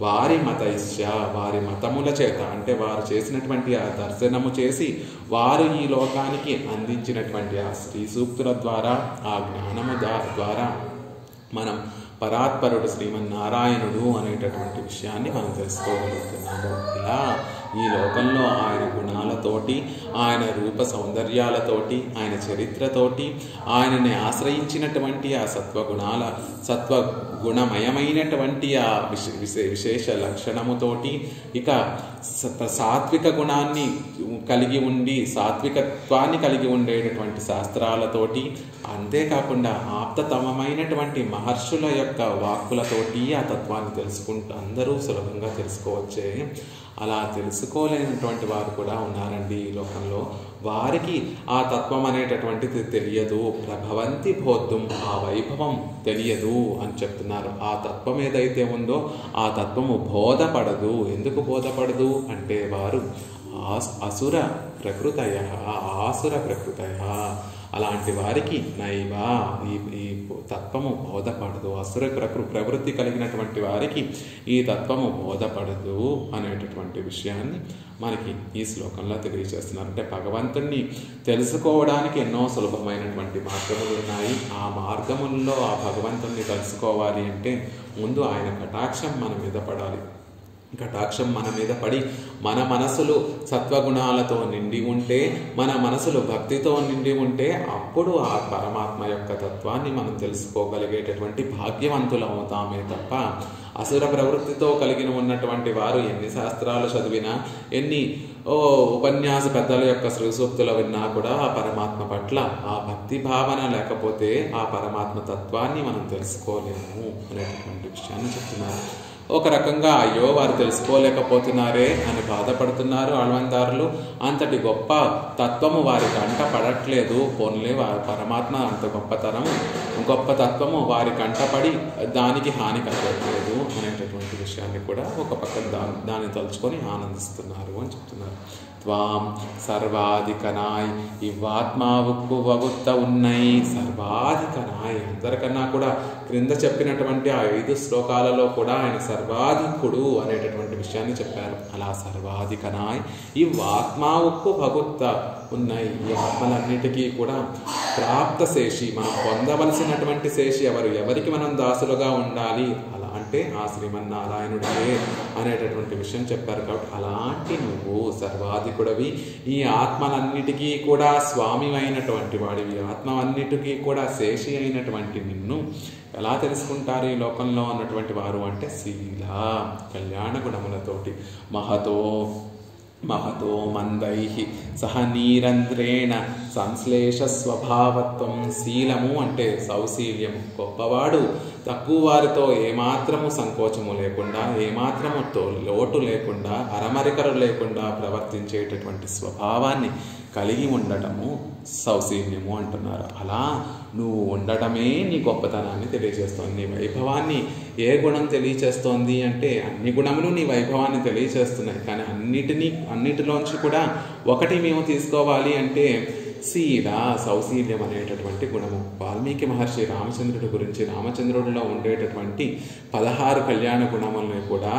వారి మతైశ్చ, వారి మతముల చేత, అంటే వారు చేసినటువంటి ఆ దర్శనము చేసి వారు ఈ లోకానికి అందించినటువంటి ఆ శ్రీ సూక్తుల ద్వారా, ఆ జ్ఞానము ద్వారా మనం పరాత్పరుడు శ్రీమన్నారాయణుడు అనేటటువంటి విషయాన్ని మనం తెలుసుకోగలుగుతున్నాము. ఇలా ఈ లోకంలో ఆయన గుణాలతోటి, ఆయన రూప సౌందర్యాలతోటి, ఆయన చరిత్రతోటి, ఆయనని ఆశ్రయించినటువంటి ఆ సత్వగుణమయమైనటువంటి ఆ విశేష లక్షణముతోటి, ఇక సాత్విక గుణాన్ని కలిగి ఉండి, సాత్వికత్వాన్ని కలిగి ఉండేటటువంటి శాస్త్రాలతోటి, అంతేకాకుండా ఆప్తతమమైనటువంటి మహర్షుల యొక్క వాక్కులతోటి ఆ తత్వాన్ని తెలుసుకుంటూ అందరూ సులభంగా తెలుసుకోవచ్చే. అలా తెలుసుకోలేనటువంటి వారు కూడా ఉన్నారండి ఈ లోకంలో. వారికి ఆ తత్వం అనేటటువంటిది తెలియదు. ప్రభవంతి బోద్ధం, ఆ వైభవం తెలియదు అని చెప్తున్నారు. ఆ తత్వం ఏదైతే ఉందో ఆ తత్వము బోధపడదు. ఎందుకు బోధపడదు అంటే వారు అసుర ప్రకృతయ, ఆసుర ప్రకృతయ. అలాంటి వారికి నైవ ఈ తత్వము బోధపడదు. అసుర ప్రవృత్తి కలిగినటువంటి వారికి ఈ తత్వము బోధపడదు అనేటటువంటి విషయాన్ని మనకి ఈ శ్లోకంలో తెలియజేస్తున్నారు. అంటే భగవంతుణ్ణి తెలుసుకోవడానికి ఎన్నో సులభమైనటువంటి మార్గములు ఉన్నాయి. ఆ మార్గముల్లో ఆ భగవంతుణ్ణి తెలుసుకోవాలి అంటే ముందు ఆయన కటాక్షం మన మీద పడాలి. కటాక్షం మన మీద పడి మన మనసులు సత్వగుణాలతో నిండి ఉంటే, మన మనసులు భక్తితో నిండి ఉంటే అప్పుడు ఆ పరమాత్మ యొక్క తత్వాన్ని మనం తెలుసుకోగలిగేటటువంటి భాగ్యవంతులు అవుతామే తప్ప అసుర ప్రవృత్తితో కలిగిన ఉన్నటువంటి వారు ఎన్ని శాస్త్రాలు చదివినా, ఎన్ని ఉపన్యాస పెద్దల యొక్క శ్రీ సూక్తులు విన్నా కూడా ఆ పరమాత్మ పట్ల ఆ భక్తి భావన లేకపోతే ఆ పరమాత్మ తత్వాన్ని మనం తెలుసుకోలేము అనేటటువంటి విషయాన్ని చెప్తున్నారు. ఒక రకంగా అయ్యో వారు తెలుసుకోలేకపోతున్నారే అని బాధపడుతున్నారు ఆళ్వాన్దారులు. అంతటి గొప్ప తత్వము వారి కంట పడట్లేదు. పోన్లే, వారి పరమాత్మ అంత గొప్ప తత్వము వారి కంటపడి దానికి హాని కలగట్లేదు అనేటటువంటి విషయాన్ని కూడా ఒక పక్క దాన్ని తలుచుకొని ఆనందిస్తున్నారు అని చెప్తున్నారు. త్వాం సర్వాధికనాయ్, ఇవ్వాత్మావుకు వగుత్త ఉన్నై. సర్వాధికనాయ్, అందరికన్నా కూడా క్రింద చెప్పినటువంటి ఆ 5 శ్లోకాలలో కూడా ఆయన సర్వాధికుడు అనేటటువంటి విషయాన్ని చెప్పారు. అలా సర్వాధికనాయ్ ఇవ్వాత్మావుకు వగుత్త ఉన్నాయి. ఈ ఆత్మలన్నిటికీ కూడా ప్రాప్త శేషి, మనం పొందవలసినటువంటి శేషి ఎవరికి మనం దాసులుగా ఉండాలి అంటే ఆ శ్రీమన్నారాయణుడే అనేటటువంటి విషయం చెప్పారు. కాబట్టి అలాంటి నువ్వు సర్వాధికుడవి, ఈ ఆత్మలన్నిటికీ కూడా స్వామి అయినటువంటి వాడివి, ఆత్మలన్నిటికీ కూడా శేషి అయినటువంటి నిన్ను ఎలా తెలుసుకుంటారు ఈ లోకంలో అన్నటువంటి వారు అంటే శీల, కళ్యాణ గుణములతోటి. మహతో మందైః సహ నీరంధ్రేణ సంశ్లేష స్వభావత్వం. శీలము అంటే సౌశీల్యము, గొప్పవాడు తక్కువ వారితో ఏమాత్రము సంకోచము లేకుండా, ఏమాత్రము లోటు లేకుండా, అరమరికలు లేకుండా ప్రవర్తించేటటువంటి స్వభావాన్ని కలిగి ఉండటము సౌశీల్యము అంటున్నారు. అలా నువ్వు ఉండటమే నీ గొప్పతనాన్ని తెలియజేస్తోంది. నీ వైభవాన్ని ఏ గుణం తెలియచేస్తోంది అంటే అన్ని గుణములు నీ వైభవాన్ని తెలియచేస్తున్నాయి. కానీ అన్నిటిలోంచి కూడా ఒకటి మేము తీసుకోవాలి అంటే శీల, సౌశీల్యం అనేటటువంటి గుణము. వాల్మీకి మహర్షి రామచంద్రుడి గురించి, రామచంద్రుడిలో ఉండేటటువంటి 16 కళ్యాణ గుణములను కూడా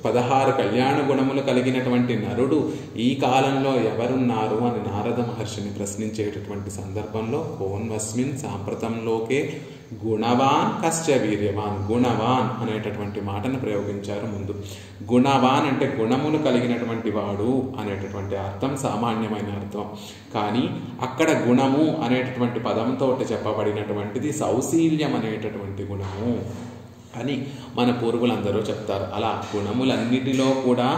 16 కళ్యాణ గుణములు కలిగినటువంటి నరుడు ఈ కాలంలో ఎవరున్నారు అని నారద మహర్షిని ప్రశ్నించేటటువంటి సందర్భంలో కోన్వస్మిన్ సాంప్రతంలోకే గుణవాన్ కశ్చ వీర్యవాన్. గుణవాన్ అనేటటువంటి మాటను ప్రయోగించారు ముందు. గుణవాన్ అంటే గుణములు కలిగినటువంటి వాడు అనేటటువంటి అర్థం సామాన్యమైన అర్థం. కానీ అక్కడ గుణము అనేటటువంటి పదంతో చెప్పబడినటువంటిది సౌశీల్యం అనేటటువంటి గుణము. అని మన పూర్వులందరూ చెప్తారు. అలా గుణములన్నిటిలో కూడా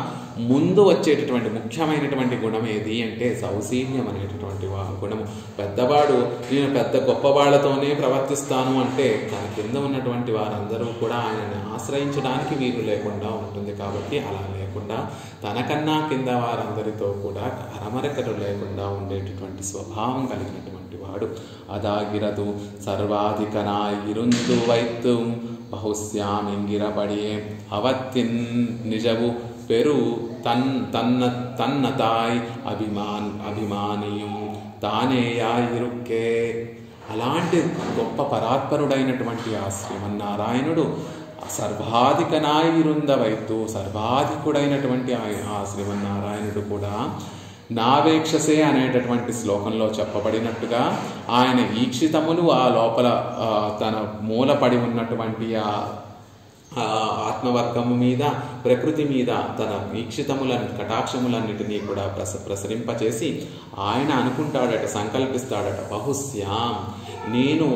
ముందు వచ్చేటటువంటి ముఖ్యమైనటువంటి గుణం ఏది అంటే సౌశీల్యం అనేటటువంటి గుణము. పెద్దవాడు నేను పెద్ద గొప్పవాళ్లతోనే ప్రవర్తిస్తాను అంటే తన కింద ఉన్నటువంటి వారందరూ కూడా ఆయనని ఆశ్రయించడానికి వీలు లేకుండా ఉంటుంది. కాబట్టి అలా లేకుండా తనకన్నా కింద వారందరితో కూడా అరమరకలు లేకుండా ఉండేటటువంటి స్వభావం కలిగినటువంటి వాడు. అదాగిరదు సర్వాధికనాయ్ ఇరుందు వైత్తు బహుశ్యామింగిరపడియే అవత్తిన్ నిజవు పెరు తన్నతాయ్ అభిమానియం తానేయా ఇరుక్కే. అలాంటి గొప్ప పరాత్పరుడైనటువంటి ఆ శ్రీమన్నారాయణుడు సర్వాధికనాయిరుందవైతు సర్వాధికుడైనటువంటి ఆ శ్రీమన్నారాయణుడు కూడా నావేక్షసే అనేటటువంటి శ్లోకంలో చెప్పబడినట్టుగా ఆయన ఈక్షితములు ఆ లోపల తన మూలపడి ఉన్నటువంటి ఆ ఆత్మవర్గము మీద ప్రకృతి మీద తన కటాక్షములన్నిటినీ కూడా ప్రసరింపచేసి ఆయన అనుకుంటాడట, సంకల్పిస్తాడట, బహుశ్యాం నేను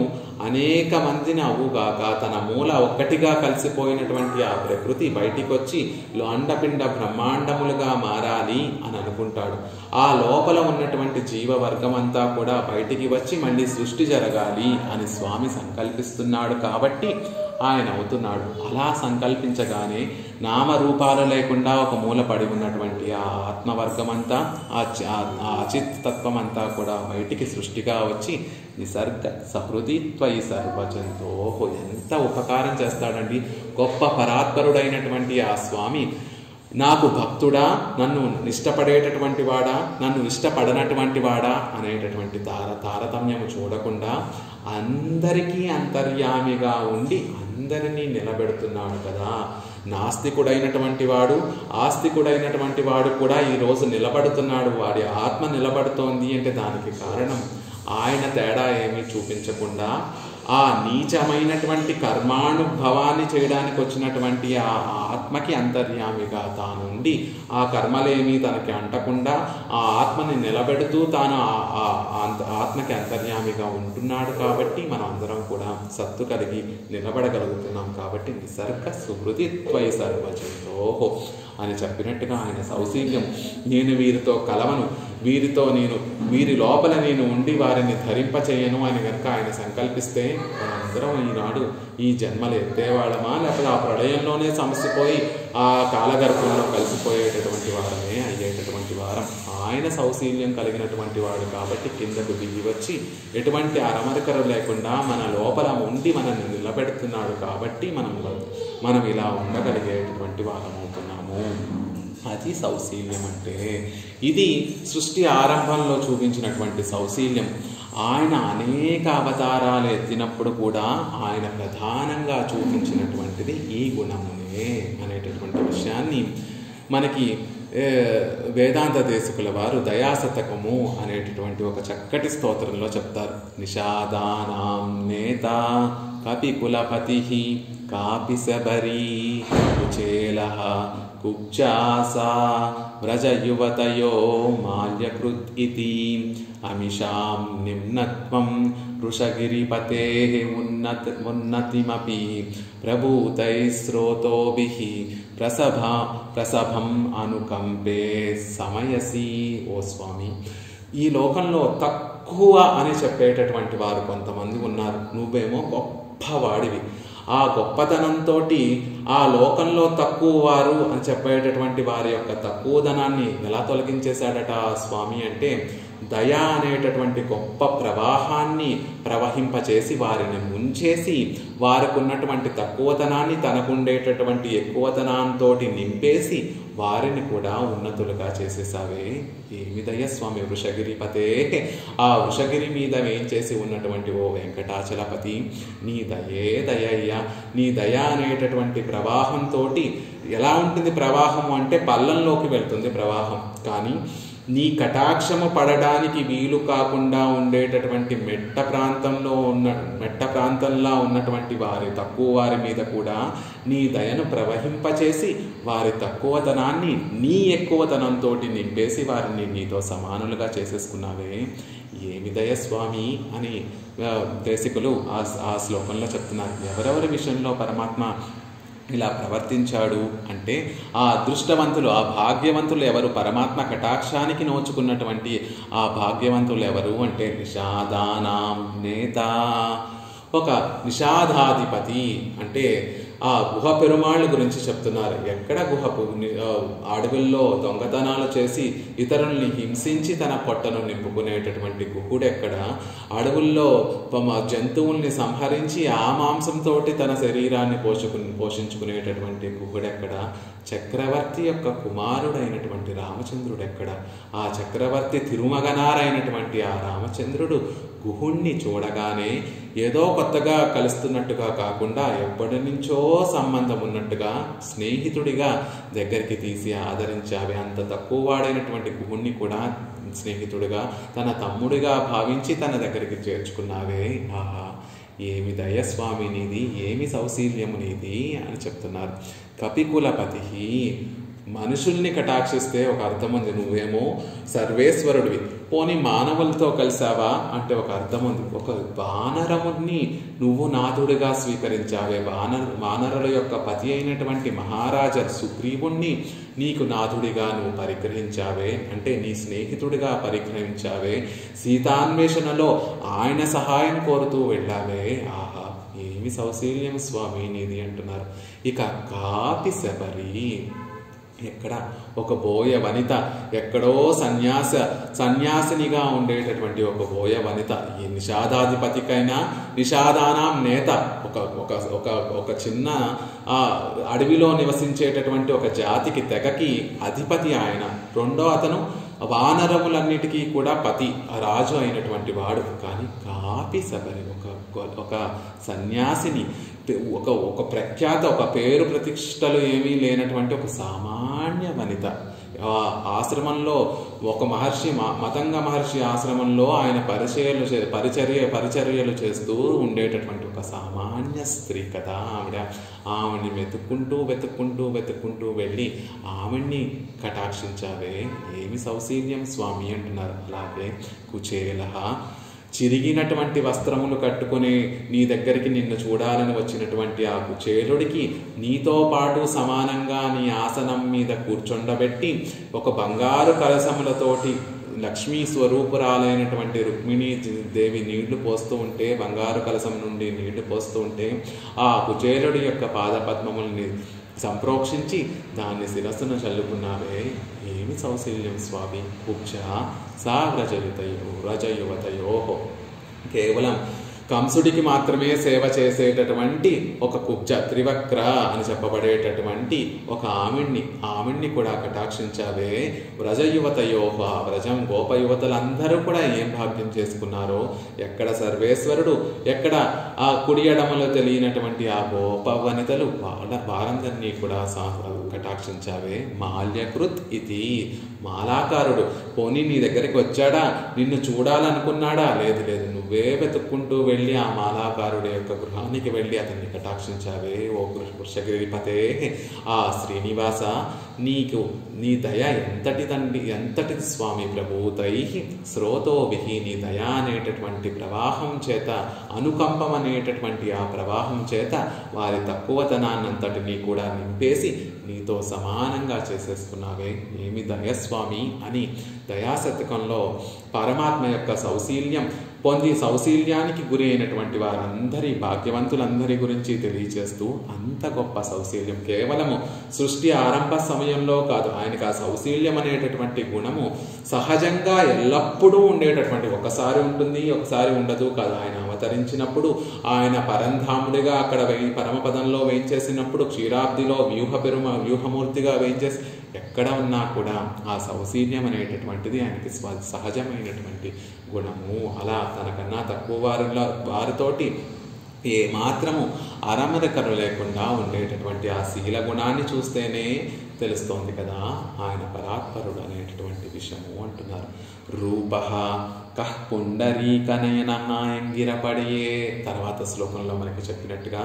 అనేక మందిని అవ్వుగాక. తన మూల ఒక్కటిగా కలిసిపోయినటువంటి ఆ ప్రకృతి బయటికి వచ్చి అండపిండ బ్రహ్మాండములుగా మారాలి అని అనుకుంటాడు. ఆ లోపల ఉన్నటువంటి జీవవర్గం అంతా కూడా బయటికి వచ్చి మళ్ళీ సృష్టి జరగాలి అని స్వామి సంకల్పిస్తున్నాడు. కాబట్టి ఆయన అవుతున్నాడు. అలా సంకల్పించగానే నామరూపాలు లేకుండా ఒక మూల పడి ఉన్నటువంటి ఆ ఆత్మవర్గం అంతా ఆ అచిత్ తత్వం అంతా కూడా బయటికి సృష్టిగా వచ్చి నిసర్గ సహృదిత్వయి సర్వజంతోహో ఎంత ఉపకారం చేస్తాడండి. గొప్ప పరాత్పరుడైనటువంటి ఆ స్వామి నాకు భక్తుడా, నన్ను ఇష్టపడేటటువంటి వాడా, నన్ను ఇష్టపడనటువంటి వాడా అనేటటువంటి తారతమ్యము చూడకుండా అందరికీ అంతర్యామిగా ఉండి అందరినీ నిలబెడుతున్నాడు కదా. నాస్తికుడైనటువంటి వాడు ఆస్తికుడైనటువంటి వాడు కూడా ఈరోజు నిలబడుతున్నాడు. వాడి ఆత్మ నిలబడుతోంది అంటే దానికి కారణం ఆయన తేడా ఏమీ చూపించకుండా ఆ నీచమైనటువంటి కర్మానుభవాన్ని చేయడానికి వచ్చినటువంటి ఆ ఆత్మకి అంతర్యామిగా తానుండి ఆ కర్మలేమీ తనకి అంటకుండా ఆ ఆత్మని నిలబెడుతూ తాను ఆత్మకి అంతర్యామిగా ఉంటున్నాడు. కాబట్టి మనం అందరం కూడా సత్తు కలిగి నిలబడగలుగుతున్నాం. కాబట్టి నిసర్గ సుహృదిత్వై సర్వజంతోహో అని చెప్పినట్టుగా ఆయన సౌశీల్యం, నేను వీరితో కలవను, వీరి లోపల నేను ఉండి వారిని ధరింపచేయను అని కనుక ఆయన సంకల్పిస్తే మనందరం ఈనాడు ఈ జన్మలు ఎత్తేవాళ్ళమా లేకపోతే ఆ ప్రళయంలోనే సమసిపోయి ఆ కాలగర్భంలో కలిసిపోయేటటువంటి వారమే అయ్యేటటువంటి వారం. ఆయన సౌశీల్యం కలిగినటువంటి వాడు కాబట్టి కిందకు దిగి వచ్చి ఎటువంటి అరమరికలు లేకుండా మన లోపల ఉండి మనల్ని నిలబెడుతున్నాడు. కాబట్టి మనం ఇలా ఉండగలిగేటటువంటి వారం అవుతున్నాము. అది సౌశీల్యం అంటే. ఇది సృష్టి ఆరంభంలో చూపించినటువంటి సౌశీల్యం. ఆయన అనేక అవతారాలు ఎత్తినప్పుడు కూడా ఆయన ప్రధానంగా చూపించినటువంటిది ఈ గుణమునే అనేటటువంటి విషయాన్ని మనకి వేదాంత దేశకుల వారు దయాశతకము అనేటటువంటి ఒక చక్కటి స్తోత్రంలో చెప్తారు. నిషాదానాం నేత కపికులపతి కాపిసబరీ కుచేలః కుబ్జాసా వ్రజయువతయో మాల్యకృత్ ఇతి అమిషాం నిమ్నత్వం వృషగిరిపతేః ఉన్నతిమపి ప్రభూతైస్రోతోభిః ప్రసభం అనుకంపే సమయసి. ఓ స్వామి, ఈ లోకంలో తక్కువ అని చెప్పేటటువంటి వారు కొంతమంది ఉన్నారు. నువ్వేమో గొప్పవాడివి. ఆ గొప్పతనంతో ఆ లోకంలో తక్కువ వారు అని చెప్పేటటువంటి వారి యొక్క తక్కువదనాన్ని ఎలా తొలగించేశాడట స్వామి అంటే దయ అనేటటువంటి గొప్ప ప్రవాహాన్ని ప్రవహింపచేసి వారిని ముంచేసి వారికి ఉన్నటువంటి తక్కువతనాన్ని తనకుండేటటువంటి ఎక్కువతనంతో నింపేసి వారిని కూడా ఉన్నతులుగా చేసేసావే. ఏమి దయ స్వామి వృషగిరిపతే. ఆ వృషగిరి మీద వేయించేసి ఉన్నటువంటి ఓ వెంకటాచలపతి, నీ దయే దయయ్యా. నీ దయ అనేటటువంటి ప్రవాహంతో ఎలా ఉంటుంది ప్రవాహం అంటే పల్లంలోకి వెళ్తుంది ప్రవాహం. కానీ నీ కటాక్షము పడడానికి వీలు కాకుండా ఉండేటటువంటి మెట్ట ప్రాంతంలో ఉన్నటువంటి వారి తక్కువ వారి మీద కూడా నీ దయను ప్రవహింపచేసి వారి తక్కువతనాన్ని నీ ఎక్కువతనంతో నింపేసి వారిని నీతో సమానులుగా చేసేసుకున్నావే. ఏమి దయ స్వామి అని దేశికులు ఆ శ్లోకంలో చెప్తున్నారు. ఎవరెవరి విషయంలో పరమాత్మ ఇలా ప్రవర్తించాడు అంటే ఆ అదృష్టవంతులు, ఆ భాగ్యవంతులు ఎవరు, పరమాత్మ కటాక్షానికి నోచుకున్నటువంటి ఆ భాగ్యవంతులు ఎవరు అంటే నిషాదానాం నేత, ఒక నిషాదాధిపతి అంటే ఆ గుహ పెరుమాళ్ళ గురించి చెప్తున్నారు. ఎక్కడ గుహ అడవుల్లో దొంగతనాలు చేసి ఇతరుల్ని హింసించి తన పొట్టను నింపుకునేటటువంటి గుహుడెక్కడ, అడవుల్లో జంతువుల్ని సంహరించి ఆ మాంసంతో తన శరీరాన్ని పోషించుకునేటటువంటి గుహుడెక్కడ, చక్రవర్తి యొక్క కుమారుడైనటువంటి రామచంద్రుడెక్కడ, ఆ చక్రవర్తి తిరుమగనారైనటువంటి ఆ రామచంద్రుడు గుహుణ్ణి చూడగానే ఏదో కొత్తగా కలుస్తున్నట్టుగా కాకుండా ఎప్పటి నుంచో సంబంధం ఉన్నట్టుగా స్నేహితుడిగా దగ్గరికి తీసి ఆదరించావే. అంత తక్కువ వాడైనటువంటి గుహుణ్ణి కూడా స్నేహితుడిగా, తన తమ్ముడిగా భావించి తన దగ్గరికి చేర్చుకున్నావే. ఆహా, ఏమి దయస్వామి నీది, ఏమి సౌశీల్యము నీది అని చెప్తున్నారు. కపికులపతి, మనుషుల్ని కటాక్షిస్తే ఒక అర్థం ఉంది, నువ్వేమో సర్వేశ్వరుడివి, పోనీ మానవులతో కలిసావా అంటే ఒక అర్థం ఉంది. ఒక వానరముని నువ్వు నాథుడిగా స్వీకరించావే, వానరుల యొక్క పతి అయినటువంటి మహారాజా సుగ్రీవుణ్ణి నీకు నాథుడిగా నువ్వు పరిగ్రహించావే, అంటే నీ స్నేహితుడిగా పరిగ్రహించావే, సీతాన్వేషణలో ఆయన సహాయం కోరుతూ వెళ్ళావే. ఆహా, ఏమి సౌశీల్యం స్వామి నీది అంటున్నారు. ఇక కాపి శబరి, ఎక్కడ ఒక బోయ వనిత, ఎక్కడో సన్యాసినిగా ఉండేటటువంటి ఒక బోయ వనిత, ఈ నిషాదాధిపతికైనా నిషాదానాం నేత, ఒక చిన్న అడవిలో నివసించేటటువంటి ఒక జాతికి తెగకి అధిపతి ఆయన. రెండో అతను వానరములన్నిటికీ కూడా పతి, రాజు అయినటువంటి వాడు. కానీ కాపి శబరి, ఒక సన్యాసిని, ఒక ప్రఖ్యాత, ఒక పేరు ప్రతిష్టలు ఏమీ లేనటువంటి ఒక సామాన్య వనిత. ఆశ్రమంలో ఒక మహర్షి, మతంగ మహర్షి ఆశ్రమంలో ఆయన పరిచర్యలు చేస్తూ ఉండేటటువంటి ఒక సామాన్య స్త్రీ కదా ఆవిడ్ని వెతుక్కుంటూ వెళ్ళి ఆవిడ్ని కటాక్షించావే. ఏమి సౌశీల్యం స్వామి అంటున్నారు. అలాగే కుచేల, చిరిగినటువంటి వస్త్రములు కట్టుకుని నీ దగ్గరికి నిన్ను చూడాలని వచ్చినటువంటి ఆ కుచేలుడికి నీతో పాటు సమానంగా నీ ఆసనం మీద కూర్చొండబెట్టి ఒక బంగారు కలశములతోటి లక్ష్మీ స్వరూపురాలైనటువంటి రుక్మిణీ దేవి నీళ్లు పోస్తూ ఉంటే, బంగారు కలశం నుండి నీళ్లు పోస్తూ ఉంటే ఆ కుచేలుడి యొక్క పాదపద్మముల్ని సంప్రోక్షించి దాన్ని శిరస్సును చల్లుకున్నావే. ఏమి సౌశీల్యం స్వామి. కుబ్జ సా వ్రజయువతయో, కేవలం కంసుడికి మాత్రమే సేవ చేసేటటువంటి ఒక కుబ్జ, త్రివక్ర అని చెప్పబడేటటువంటి ఒక ఆవిడ్ని కూడా కటాక్షించావే. వ్రజయువతయోహ, వ్రజం గోపయువతలందరూ కూడా ఏం భాగ్యం చేసుకున్నారో, ఎక్కడ సర్వేశ్వరుడు, ఎక్కడ ఆ కుడి ఎడమలో తెలియనటువంటి ఆ గోప వనితలు, వారందరినీ కూడా కటాక్షించావే. మాల్యకృత్ ఇది, మాలాకారుడు పోనీ నీ దగ్గరికి వచ్చాడా, నిన్ను చూడాలనుకున్నాడా, లేదు నువ్వే వెతుక్కుంటూ వెళ్ళి ఆ మాలాకారుడి యొక్క గృహానికి వెళ్ళి అతన్ని కటాక్షించావే. ఓ వృషగిరిపతే, ఆ శ్రీనివాస, నీ దయ ఎంతటిది స్వామి. ప్రభుతై స్రోతోభిహి, నీ దయ అనేటటువంటి ప్రవాహం చేత, అనుకంపం అనేటటువంటి ఆ ప్రవాహం చేత వారి తక్కువతనాన్నంతటినీ కూడా నింపేసి నీతో సమానంగా చేసేసుకున్నావే. ఏమి దయస్వామి అని దయాశతకంలో పరమాత్మ యొక్క సౌశీల్యం పొంది సౌశీల్యానికి గురి అయినటువంటి వారందరి, భాగ్యవంతులందరి గురించి తెలియచేస్తూ అంత గొప్ప సౌశీల్యం కేవలము సృష్టి ఆరంభ సమయంలో కాదు, ఆయనకు ఆ సౌశీల్యం అనేటటువంటి గుణము సహజంగా ఎల్లప్పుడూ ఉండేటటువంటి, ఒకసారి ఉంటుంది ఒకసారి ఉండదు కాదు. ఆయన అవతరించినప్పుడు, ఆయన పరంధాముడిగా అక్కడ పరమపదంలో వేయించేసినప్పుడు, క్షీరాబ్దిలో వ్యూహమూర్తిగా వేయించేసి ఎక్కడ ఉన్నా కూడా ఆ సౌశీల్యం అనేటటువంటిది ఆయనకి సహజమైనటువంటి గుణము. అలా తనకన్నా తక్కువ వారితోటి ఏ మాత్రము అరమరికలు లేకుండా ఉండేటటువంటి ఆ శీల గుణాన్ని చూస్తేనే తెలుస్తోంది కదా ఆయన పరాత్పరుడు అనేటటువంటి విషయము అంటున్నారు. రూప కః పుండరీకనయన ఎంగిరపడియే. తర్వాత శ్లోకంలో మనకి చెప్పినట్టుగా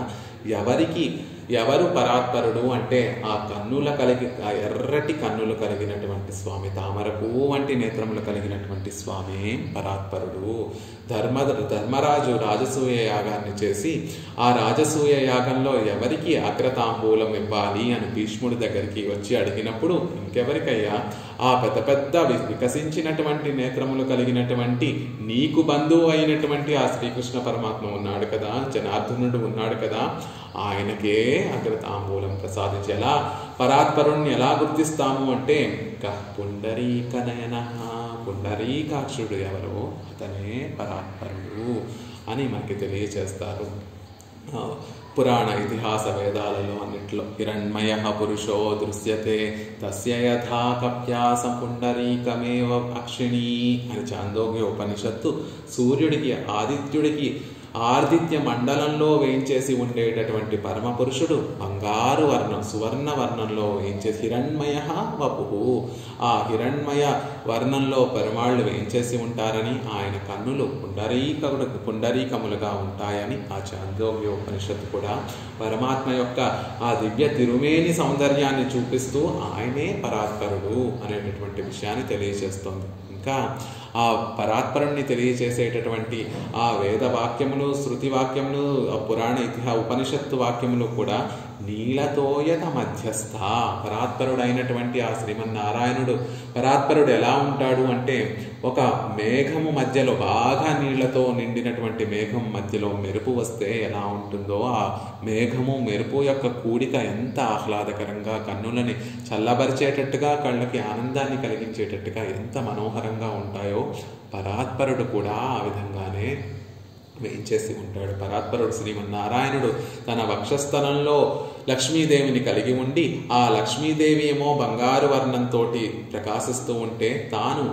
ఎవరు పరాత్పరుడు అంటే ఆ ఎర్రటి కన్నులు కలిగినటువంటి స్వామి, తామర పువ్వు వంటి నేత్రములు కలిగినటువంటి స్వామి పరాత్పరుడు. ధర్మరాజు రాజసూయ యాగాన్ని చేసి ఆ రాజసూయ యాగంలో ఎవరికి అగ్రతాంబూలం ఇవ్వాలి అని భీష్ముడి దగ్గరికి వచ్చి అడిగినప్పుడు ఇంకెవరికయ్యా, ఆ పెద్ద పెద్ద వికసించినటువంటి నేత్రములు కలిగినటువంటి నీకు బంధువు అయినటువంటి ఆ శ్రీకృష్ణ పరమాత్మ ఉన్నాడు కదా, జనార్దనుడు ఉన్నాడు కదా, ఆయనకే అగ్రతాంబూలం ప్రసాదించి ఎలా పరాత్పరుణ్ణి ఎలా గుర్తిస్తాము అంటే కః పుండరీకనయనః, పుండరీకాక్షుడు ఎవరో అతనే పరాత్పరుడు అని మనకి తెలియచేస్తారు. పురాణ ఇతిహాస వేదాలలో అన్నిట్లో హిరణ్మయ పురుషో దృశ్యతే తస్య యథా కప్యాస పుండరీకమేవ అక్షిణీ అని చాందోగ్య ఉపనిషత్తు సూర్యుడికి ఆదిత్య మండలంలో వేయించేసి ఉండేటటువంటి పరమపురుషుడు బంగారు వర్ణం సువర్ణ వర్ణంలో వేయించేసి హిరణ్మయ వపుః, ఆ హిరణ్మయ వర్ణంలో పెరుమాళ్ళు వేయించేసి ఉంటారని ఆయన కన్నులు పుండరీకములుగా ఉంటాయని ఆ చాందోగ్య ఉపనిషత్తు కూడా పరమాత్మ యొక్క ఆ దివ్య తిరుమేని సౌందర్యాన్ని చూపిస్తూ ఆయనే పరాత్పరుడు అనేటటువంటి విషయాన్ని తెలియజేస్తోంది. ఇంకా ఆ పరాత్పరుణ్ణి తెలియచేసేటటువంటి ఆ వేద వాక్యములు, శృతి వాక్యములు, పురాణ ఉపనిషత్తు వాక్యములు కూడా నీలతోయత మధ్యస్థ, పరాత్పరుడైనటువంటి ఆ శ్రీమన్నారాయణుడు పరాత్పరుడు ఎలా ఉంటాడు అంటే ఒక మేఘము మధ్యలో బాగా నీళ్లతో నిండినటువంటి మేఘం మధ్యలో మెరుపు వస్తే ఎలా ఉంటుందో ఆ మేఘము మెరుపు యొక్క కూడిక ఎంత ఆహ్లాదకరంగా కన్నులని చల్లబరిచేటట్టుగా కళ్ళకి ఆనందాన్ని కలిగించేటట్టుగా ఎంత మనోహరంగా ఉంటాయో పరాత్పరుడు కూడా ఆ విధంగానే వేయించేసి ఉంటాడు. పరాత్పరుడు శ్రీమన్నారాయణుడు తన వక్షస్థలంలో లక్ష్మీదేవిని కలిగి ఉండి ఆ లక్ష్మీదేవి ఏమో బంగారు వర్ణంతో ప్రకాశిస్తూ ఉంటే తాను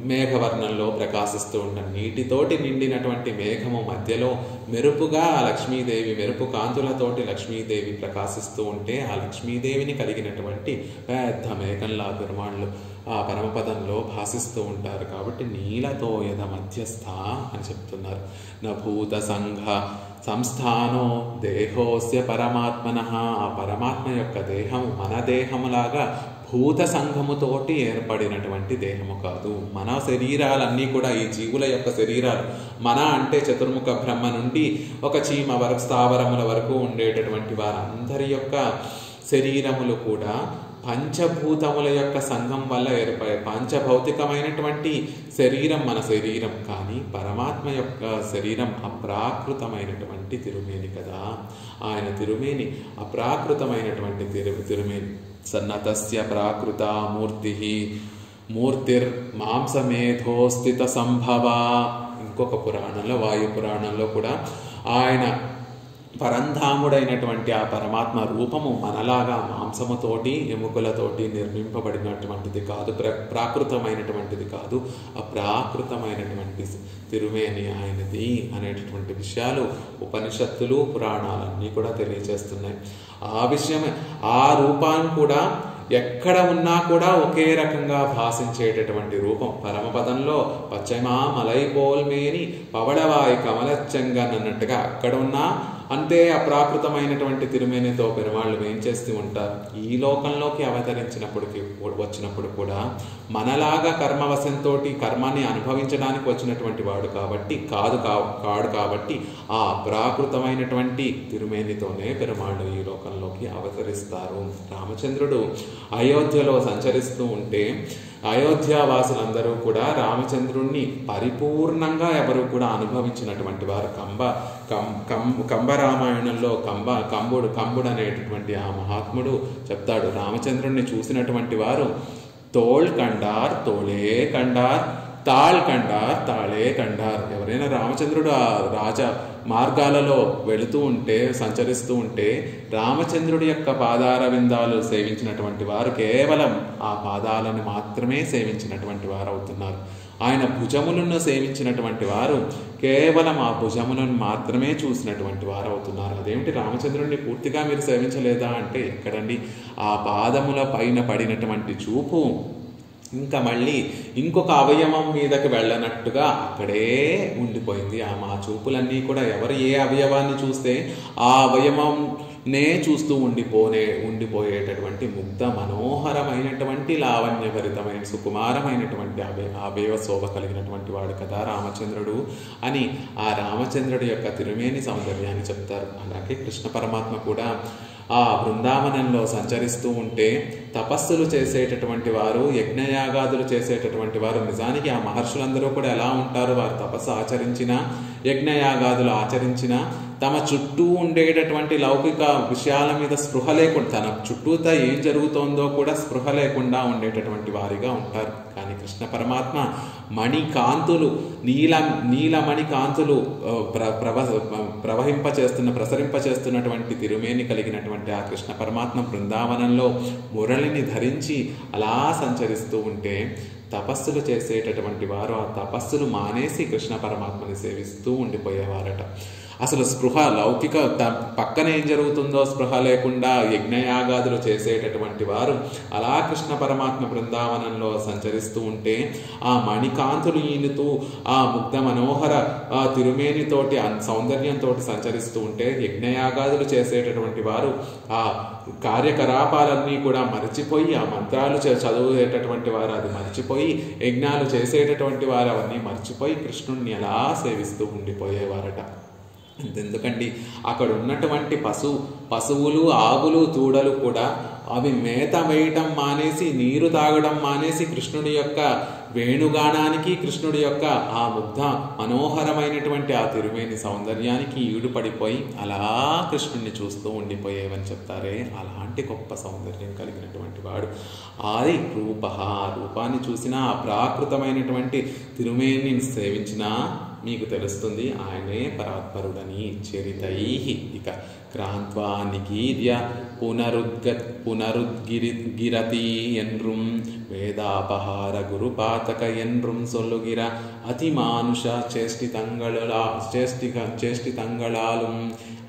మేఘవర్ణంలో ప్రకాశిస్తూ ఉంటాడు. నీటితోటి నిండినటువంటి మేఘము మధ్యలో మెరుపుగా ఆ లక్ష్మీదేవి, మెరుపు కాంతులతోటి లక్ష్మీదేవి ప్రకాశిస్తూ ఉంటే ఆ లక్ష్మీదేవిని కలిగినటువంటి పెద్ద మేఘంలా పెరుమాళ్ళు ఆ పరమపదంలో భాసిస్తూ ఉంటారు. కాబట్టి నీలతో యథ మధ్యస్థ అని చెప్తున్నారు. నభూత సంఘ సంస్థానో దేహోస్య పరమాత్మనః, ఆ పరమాత్మ యొక్క దేహము మన దేహములాగా భూత సంఘముతోటి ఏర్పడినటువంటి దేహము కాదు. మన శరీరాలన్నీ కూడా ఈ జీవుల యొక్క శరీరాలు, మన అంటే చతుర్ముఖ బ్రహ్మ నుండి ఒక చీమ వరకు స్థావరముల వరకు ఉండేటటువంటి వారందరి యొక్క శరీరములు కూడా పంచభూతముల యొక్క సంఘం వల్ల ఏర్పడే పంచభౌతికమైనటువంటి శరీరం మన శరీరం. కానీ పరమాత్మ యొక్క శరీరం అప్రాకృతమైనటువంటి తిరుమేని కదా, ఆయన తిరుమేని అప్రాకృతమైనటువంటి తిరుమేని. సన్నతస్య ప్రాకృత మూర్తిర్ మాంసమేధో స్థిత సంభవ. ఇంకొక పురాణంలో వాయు పురాణంలో కూడా ఆయన పరంధాముడైనటువంటి ఆ పరమాత్మ రూపము మనలాగా మాంసముతోటి ఎముకలతోటి నిర్మింపబడినటువంటిది కాదు, ప్రాకృతమైనటువంటిది కాదు, అప్రాకృతమైనటువంటి తిరుమేని ఆయనది అనేటటువంటి విషయాలు ఉపనిషత్తులు పురాణాలన్నీ కూడా తెలియజేస్తున్నాయి. ఆ విషయమే ఆ రూపాన్ని కూడా ఎక్కడ ఉన్నా కూడా ఒకే రకంగా భాషించేటటువంటి రూపం. పరమపదంలో పశ్చిమా మలైపోల్మేని పవడవాయి కమలచ్చంగన్ అన్నట్టుగా అక్కడ ఉన్నా అంతే అప్రాకృతమైనటువంటి తిరుమేనితో పెరుమాళ్ళు వేయించేస్తూ ఉంటారు. ఈ లోకంలోకి వచ్చినప్పుడు కూడా మనలాగా కర్మవశంతో కర్మాన్ని అనుభవించడానికి వచ్చినటువంటి వాడు కాబట్టి కాడు కాబట్టి ఆ అప్రాకృతమైనటువంటి తిరుమేనితోనే పెరుమాళ్ళు ఈ లోకంలోకి అవతరిస్తారు. రామచంద్రుడు అయోధ్యలో సంచరిస్తూ ఉంటే అయోధ్యావాసులందరూ కూడా రామచంద్రుణ్ణి పరిపూర్ణంగా ఎవరు కూడా అనుభవించినటువంటి వారు. కంబ రామాయణంలో కంబుడు అనేటటువంటి ఆ మహాత్ముడు చెప్తాడు, రామచంద్రుణ్ణి చూసినటువంటి వారు తోళ్ కండార్ తోళే కండార్ తాళ్ కండార్ తాళే కండార్. ఎవరైనా రామచంద్రుడు ఆ రాజ మార్గాలలో వెళుతూ ఉంటే సంచరిస్తూ ఉంటే రామచంద్రుడి యొక్క పాదార విందాలు సేవించినటువంటి వారు కేవలం ఆ పాదాలను మాత్రమే సేవించినటువంటి వారు అవుతున్నారు. ఆయన భుజములను సేవించినటువంటి వారు కేవలం ఆ భుజములను మాత్రమే చూసినటువంటి వారు అవుతున్నారు. అదేమిటి, రామచంద్రుడిని పూర్తిగా మీరు సేవించలేదా అంటే ఎక్కడండి, ఆ పాదముల పైన పడినటువంటి చూపు ఇంకా మళ్ళీ ఇంకొక అవయవం మీదకి వెళ్ళనట్టుగా అక్కడే ఉండిపోయింది. మా చూపులన్నీ కూడా ఎవరు ఏ అవయవాన్ని చూస్తే ఆ అవయవంనే చూస్తూ ఉండిపోయేటటువంటి ముగ్ధ మనోహరమైనటువంటి లావణ్యభరితమైన సుకుమారమైనటువంటి అవయవ శోభ కలిగినటువంటి వాడు కదా రామచంద్రుడు అని ఆ రామచంద్రుడి యొక్క తిరుమేని సౌందర్యాన్ని చెప్తారు. అలాగే కృష్ణ పరమాత్మ కూడా ఆ బృందావనంలో సంచరిస్తూ ఉంటే తపస్సులు చేసేటటువంటి వారు, యజ్ఞయాగాదులు చేసేటటువంటి వారు, నిజానికి ఆ మహర్షులందరూ కూడా ఎలా ఉంటారు? వారు తపస్సు ఆచరించినా, యజ్ఞయాగాదులు ఆచరించినా తమ చుట్టూ ఉండేటటువంటి లౌకిక విషయాల మీద స్పృహ లేకుండా, తన చుట్టూతా ఏం జరుగుతోందో కూడా స్పృహ లేకుండా ఉండేటటువంటి వారిగా ఉంటారు. కానీ కృష్ణ పరమాత్మ మణికాంతులు, నీలమణి కాంతులు ప్రసరింపచేస్తున్నటువంటి తిరుమేని కలిగినటువంటి ఆ కృష్ణ పరమాత్మ బృందావనంలో మురళిని ధరించి అలా సంచరిస్తూ ఉంటే తపస్సులు చేసేటటువంటి వారు ఆ తపస్సులు మానేసి కృష్ణ పరమాత్మని సేవిస్తూ ఉండిపోయేవారట. అసలు స్పృహ లౌకిక పక్కన ఏం జరుగుతుందో స్పృహ లేకుండా యజ్ఞయాగాదులు చేసేటటువంటి వారు అలా కృష్ణ పరమాత్మ బృందావనంలో సంచరిస్తూ ఉంటే ఆ మణికాంతులు ఈనుతూ ఆ ముగ్ధ మనోహర ఆ తిరుమేనితోటి సౌందర్యంతో సంచరిస్తూ ఉంటే యజ్ఞయాగాదులు చేసేటటువంటి వారు ఆ కార్యకలాపాలన్నీ కూడా మర్చిపోయి, ఆ మంత్రాలు చదివేటటువంటి వారు అది మర్చిపోయి, యజ్ఞాలు చేసేటటువంటి వారు అవన్నీ మర్చిపోయి కృష్ణుణ్ణి అలా సేవిస్తూ ఉండిపోయేవారట. ఎందుకండి అక్కడ ఉన్నటువంటి పశువులు, ఆవులు, దూడలు కూడా అవి మేత వేయటం మానేసి, నీరు తాగడం మానేసి కృష్ణుడి యొక్క వేణుగానానికి, కృష్ణుడి యొక్క ఆ ముగ్ధ మనోహరమైనటువంటి ఆ తిరుమేని సౌందర్యానికి ఈడుపడిపోయి అలా కృష్ణుడిని చూస్తూ ఉండిపోయేవని చెప్తారే. అలాంటి గొప్ప సౌందర్యం కలిగినటువంటి వాడు ఆది రూప, రూపాన్ని చూసినా, ఆ ప్రాకృతమైనటువంటి తిరుమేని సేవించినా మీకు తెలుస్తుంది ఆయనే పరాత్పరుడని. చరితై ఇక క్రాంత్వా నిగీర్య పునరుద్గిరతి ఎన్రుం వేదాపహార గురుపాతక ఎన్రుం సొల్లుగిర అతిమానుష చేష్టితంగళాలు.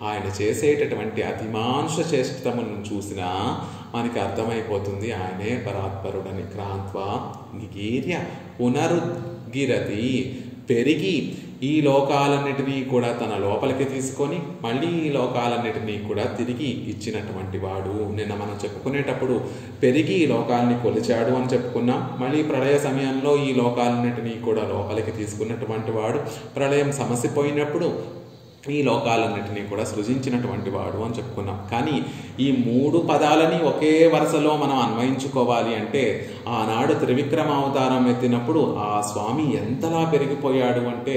ఆయన చేసేటటువంటి అతిమానుష చేష్టములను చూసినా మనకి అర్థమైపోతుంది ఆయనే పరాత్పరుడని. క్రాంత్వా నిగీర్య పునరుద్గిరతి, పెరిగి ఈ లోకాలన్నిటినీ కూడా తన లోపలికి తీసుకొని మళ్ళీ ఈ లోకాలన్నిటినీ కూడా తిరిగి ఇచ్చినటువంటి వాడు. నిన్న మనం చెప్పుకునేటప్పుడు పెరిగి ఈ లోకాలని కొలిచాడు అని చెప్పుకున్నాం. మళ్ళీ ప్రళయ సమయంలో ఈ లోకాలన్నిటినీ కూడా లోపలికి తీసుకున్నటువంటి వాడు. ప్రళయం సమసిపోయినప్పుడు ఈ లోకాలన్నిటినీ కూడా సృజించినటువంటి వాడు అని చెప్పుకున్నాం. కానీ ఈ మూడు పదాలని ఒకే వరుసలో మనం అన్వయించుకోవాలి అంటే ఆనాడు త్రివిక్రమ అవతారం ఎత్తినప్పుడు ఆ స్వామి ఎంతలా పెరిగిపోయాడు అంటే,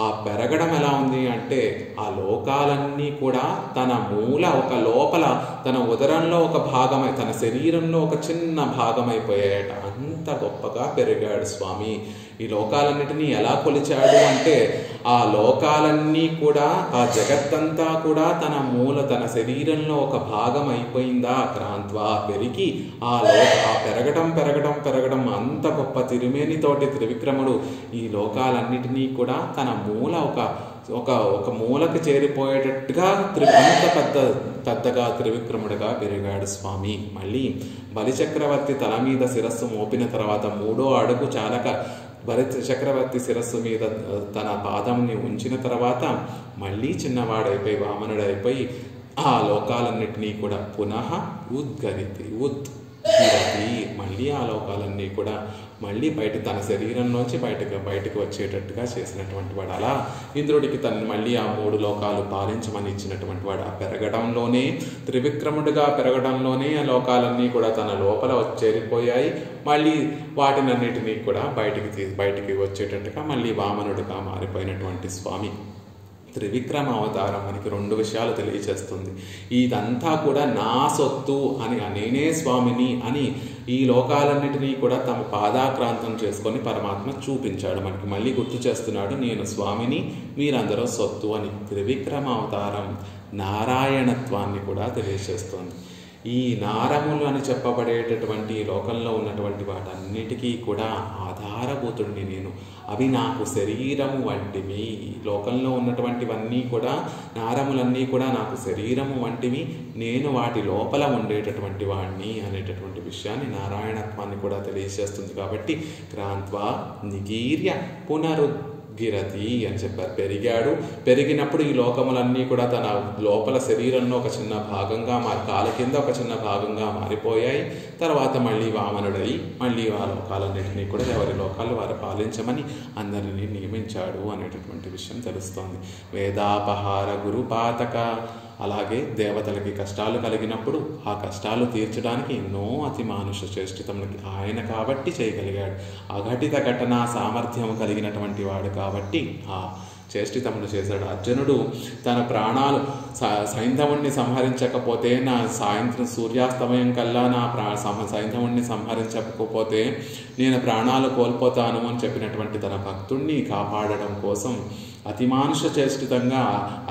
ఆ పెరగడం ఎలా ఉంది అంటే ఆ లోకాలన్నీ కూడా తన మూల ఒక లోపల తన ఉదరంలో ఒక భాగమై, తన శరీరంలో ఒక చిన్న భాగమైపోయాయట. అంత గొప్పగా పెరిగాడు స్వామి. ఈ లోకాలన్నిటినీ ఎలా కొలిచాడు అంటే ఆ లోకాలన్నీ కూడా, ఆ జగత్తంతా కూడా తన మూల, తన శరీరంలో ఒక భాగం అయిపోయిందా. క్రాంత్వా, పెరిగి ఆ పెరగడం అంత గొప్ప తిరుమేనితోటి త్రివిక్రముడు ఈ లోకాలన్నిటినీ కూడా తన మూల ఒక మూలకి చేరిపోయేటట్టుగా అంత పెద్దగా త్రివిక్రముడిగా పెరిగాడు స్వామి. మళ్ళీ బలిచక్రవర్తి తల మీద శిరస్సు మోపిన తర్వాత 3వ అడుగు చాలక బలిచక్రవర్తి శిరస్సు మీద తన పాదంని ఉంచిన తర్వాత మళ్ళీ చిన్నవాడైపోయి వామనుడైపోయి ఆ లోకాలన్నిటినీ కూడా పునః ఉద్గరితి మళ్ళీ ఆ లోకాలన్నీ కూడా మళ్ళీ తన శరీరంలోంచి బయటకు వచ్చేటట్టుగా చేసినటువంటి వాడు. అలా ఇంద్రుడికి తను మళ్ళీ ఆ 3 లోకాలు పాలించమని ఇచ్చినటువంటి వాడు. ఆ పెరగడంలోనే, త్రివిక్రముడిగా పెరగడంలోనే ఆ లోకాలన్నీ కూడా తన లోపల చేరిపోయాయి. మళ్ళీ వాటినన్నిటినీ కూడా బయటికి వచ్చేటట్టుగా మళ్ళీ వామనుడిగా మారిపోయినటువంటి స్వామి. త్రివిక్రమ అవతారం మనకి 2 విషయాలు తెలియచేస్తుంది. ఇదంతా కూడా నా సొత్తు అని, నేనే స్వామిని అని ఈ లోకాలన్నిటినీ కూడా తమ పాదాక్రాంతం చేసుకొని పరమాత్మ చూపించాడు. మనకి మళ్ళీ గుర్తు చేస్తున్నాడు, నేను స్వామిని, మీరందరూ సొత్తు అని. త్రివిక్రమ అవతారం నారాయణత్వాన్ని కూడా తెలియజేస్తుంది. ఈ నారములు అని చెప్పబడేటటువంటి లోకంలో ఉన్నటువంటి వాటన్నిటికీ కూడా ఆధారభూతుడిని నేను. అవి నాకు శరీరము వంటివి. ఈ లోకంలో ఉన్నటువంటివన్నీ కూడా, నారములన్నీ కూడా నాకు శరీరము వంటివి, నేను వాటి లోపల ఉండేటటువంటి వాడిని అనేటటువంటి విషయాన్ని, నారాయణత్వాన్ని కూడా తెలియజేస్తుంది. కాబట్టి క్రాంత్వా నిగీర్య పునరుద్గిరతి అని చెప్పారు. పెరిగాడు, పెరిగినప్పుడు ఈ లోకములన్నీ కూడా తన లోపల శరీరంలో ఒక చిన్న భాగంగా కాల కింద ఒక చిన్న భాగంగా మారిపోయాయి. తర్వాత మళ్ళీ వామనుడై మళ్ళీ ఆ లోకాలన్నింటినీ కూడా ఎవరి లోకాలు వారు పాలించమని అందరినీ నియమించాడు అనేటటువంటి విషయం తెలుస్తోంది. వేదాపహార గురుపాతక, అలాగే దేవతలకి కష్టాలు కలిగినప్పుడు ఆ కష్టాలు తీర్చడానికి ఎన్నో అతి మానుష చేష్టితములకి ఆయన కాబట్టి చేయగలిగాడు. అఘటిత ఘటన సామర్థ్యం కలిగినటువంటి వాడు కాబట్టి ఆ చేష్టితములు చేశాడు. అర్జునుడు తన ప్రాణాలు సైంధవుణ్ణి సంహరించకపోతే, నా సాయంత్రం సూర్యాస్తమయం కల్లా నా సైంధవుణ్ణి సంహరించకపోతే నేను ప్రాణాలు కోల్పోతాను అని చెప్పినటువంటి తన భక్తుణ్ణి కాపాడడం కోసం అతిమానుష చేష్టితంగా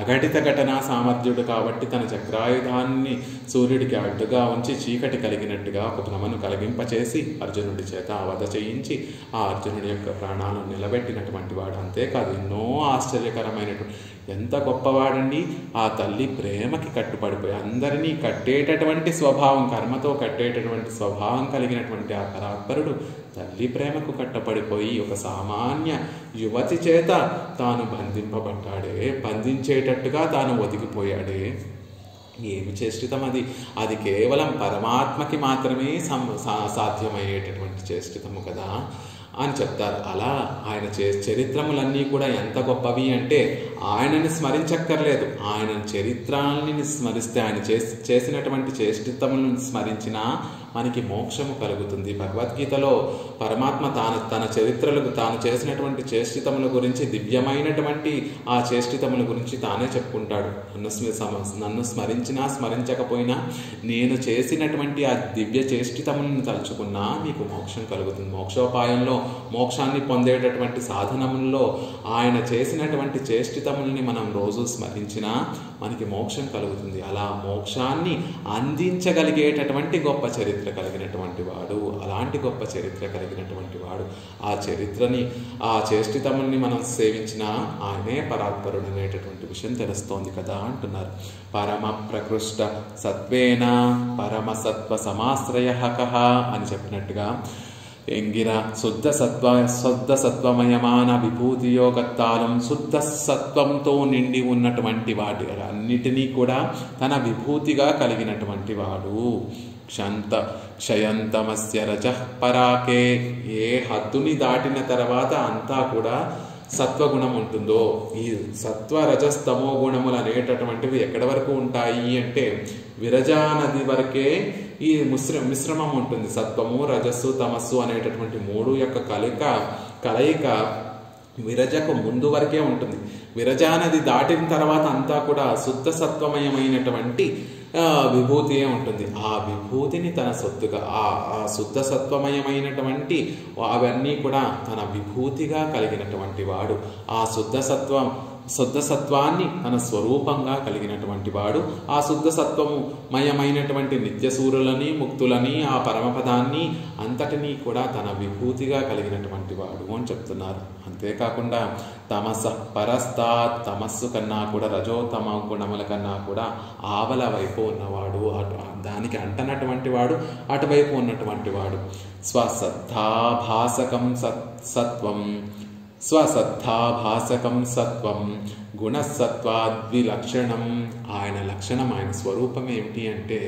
అఘటిత ఘటనా సామర్థ్యుడు కాబట్టి తన చక్రాయుధాన్ని సూర్యుడికి అడ్డుగా ఉంచి చీకటి కలిగినట్టుగా ఒక భ్రమను కలిగింపచేసి అర్జునుడి చేత వధ చేయించి ఆ అర్జునుడి యొక్క ప్రాణాలను నిలబెట్టినటువంటి వాడు. అంతేకాదు ఎన్నో ఆశ్చర్యకరమైనటువంటి, ఎంత గొప్పవాడండి! ఆ తల్లి ప్రేమకి కట్టుపడిపోయి అందరినీ కట్టేటటువంటి స్వభావం, కర్మతో కట్టేటటువంటి స్వభావం కలిగినటువంటి ఆ పరాత్పరుడు తల్లి ప్రేమకు కట్టపడిపోయి ఒక సామాన్య యువతి చేత తాను బంధింపబడ్డాడే, బంధించేటట్టుగా తాను ఒదిగిపోయాడే. ఏమి చేష్టితం అది! అది కేవలం పరమాత్మకి మాత్రమే సాధ్యమయ్యేటటువంటి చేష్టితము కదా అని చెప్తారు. అలా ఆయన చరిత్రములన్నీ కూడా ఎంత గొప్పవి అంటే ఆయనని స్మరించక్కర్లేదు, ఆయన చరిత్రాన్ని స్మరిస్తే, ఆయన చేసినటువంటి చేష్టితములను స్మరించినా మనకి మోక్షము కలుగుతుంది. భగవద్గీతలో పరమాత్మ తన చరిత్రలకు తాను చేసినటువంటి చేష్టితముల గురించి, దివ్యమైనటువంటి ఆ చేష్టితముల గురించి తానే చెప్పుకుంటాడు. నన్ను స్మరించినా స్మరించకపోయినా నేను చేసినటువంటి ఆ దివ్య చేష్టితములను తలుచుకున్నా మీకు మోక్షం కలుగుతుంది. మోక్షోపాయంలో, మోక్షాన్ని పొందేటటువంటి సాధనముల్లో ఆయన చేసినటువంటి చేష్టితముల్ని మనం రోజు స్మరించినా మనకి మోక్షం కలుగుతుంది. అలా మోక్షాన్ని అందించగలిగేటటువంటి గొప్ప చరిత్ర కలిగినటువంటి వాడు, అలాంటి గొప్ప చరిత్ర కలిగినటువంటి వాడు. ఆ చరిత్రని, ఆ చేష్టితముల్ని మనం సేవించినా ఆయనే పరాత్పరుడు అనేటటువంటి విషయం తెలుస్తోంది కదా అంటున్నారు. పరమ ప్రకృష్ట సత్వేన పరమ సత్వ సమాశ్రయ అని చెప్పినట్టుగా ఎంగిర శుద్ధ సత్వమయమాన విభూతి యోగత్తాలం శుద్ధ సత్వంతో నిండి ఉన్నటువంటి వాటి అన్నిటినీ కూడా తన విభూతిగా కలిగినటువంటి వాడు. క్షయంతమస్య రజః పరాకే, ఏ హద్దుని దాటిన తర్వాత అంతా కూడా సత్వగుణం ఉంటుందో, ఈ సత్వ రజస్తమో గుణములు అనేటటువంటివి ఎక్కడి వరకు ఉంటాయి అంటే విరజా నది వరకే ఈ మిశ్రమం ఉంటుంది. సత్వము, రజస్సు, తమస్సు అనేటటువంటి మూడు యొక్క కలయిక విరజకు ముందు వరకే ఉంటుంది. విరజా నది దాటిన తర్వాత అంతా కూడా శుద్ధ సత్వమయమైనటువంటి విభూతియే ఉంటుంది. ఆ విభూతిని తన సొత్తుగా, ఆ శుద్ధ సత్వమయమైనటువంటి అవన్నీ కూడా తన విభూతిగా కలిగినటువంటి వాడు. ఆ శుద్ధ సత్వాన్ని తన స్వరూపంగా కలిగినటువంటి వాడు. ఆ శుద్ధ సత్వము మయమైనటువంటి నిత్యసూరులని, ముక్తులని, ఆ పరమపదాన్ని అంతటినీ కూడా తన విభూతిగా కలిగినటువంటి వాడు అని చెప్తున్నారు. అంతేకాకుండా తమస పరస్తాత్, తమస్సు కన్నా కూడా రజోతమ గుణముల కన్నా కూడా ఆవల వైపు ఉన్నవాడు, దానికి అంటనటువంటి వాడు, అటువైపు ఉన్నటువంటి వాడు. స్వసత్తాభాసకం సత్వం, స్వసత్తాభాసకం సత్వం గుణసత్వాద్విలక్షణం. ఆయన లక్షణం, ఆయన స్వరూపం ఏమిటి అంటే,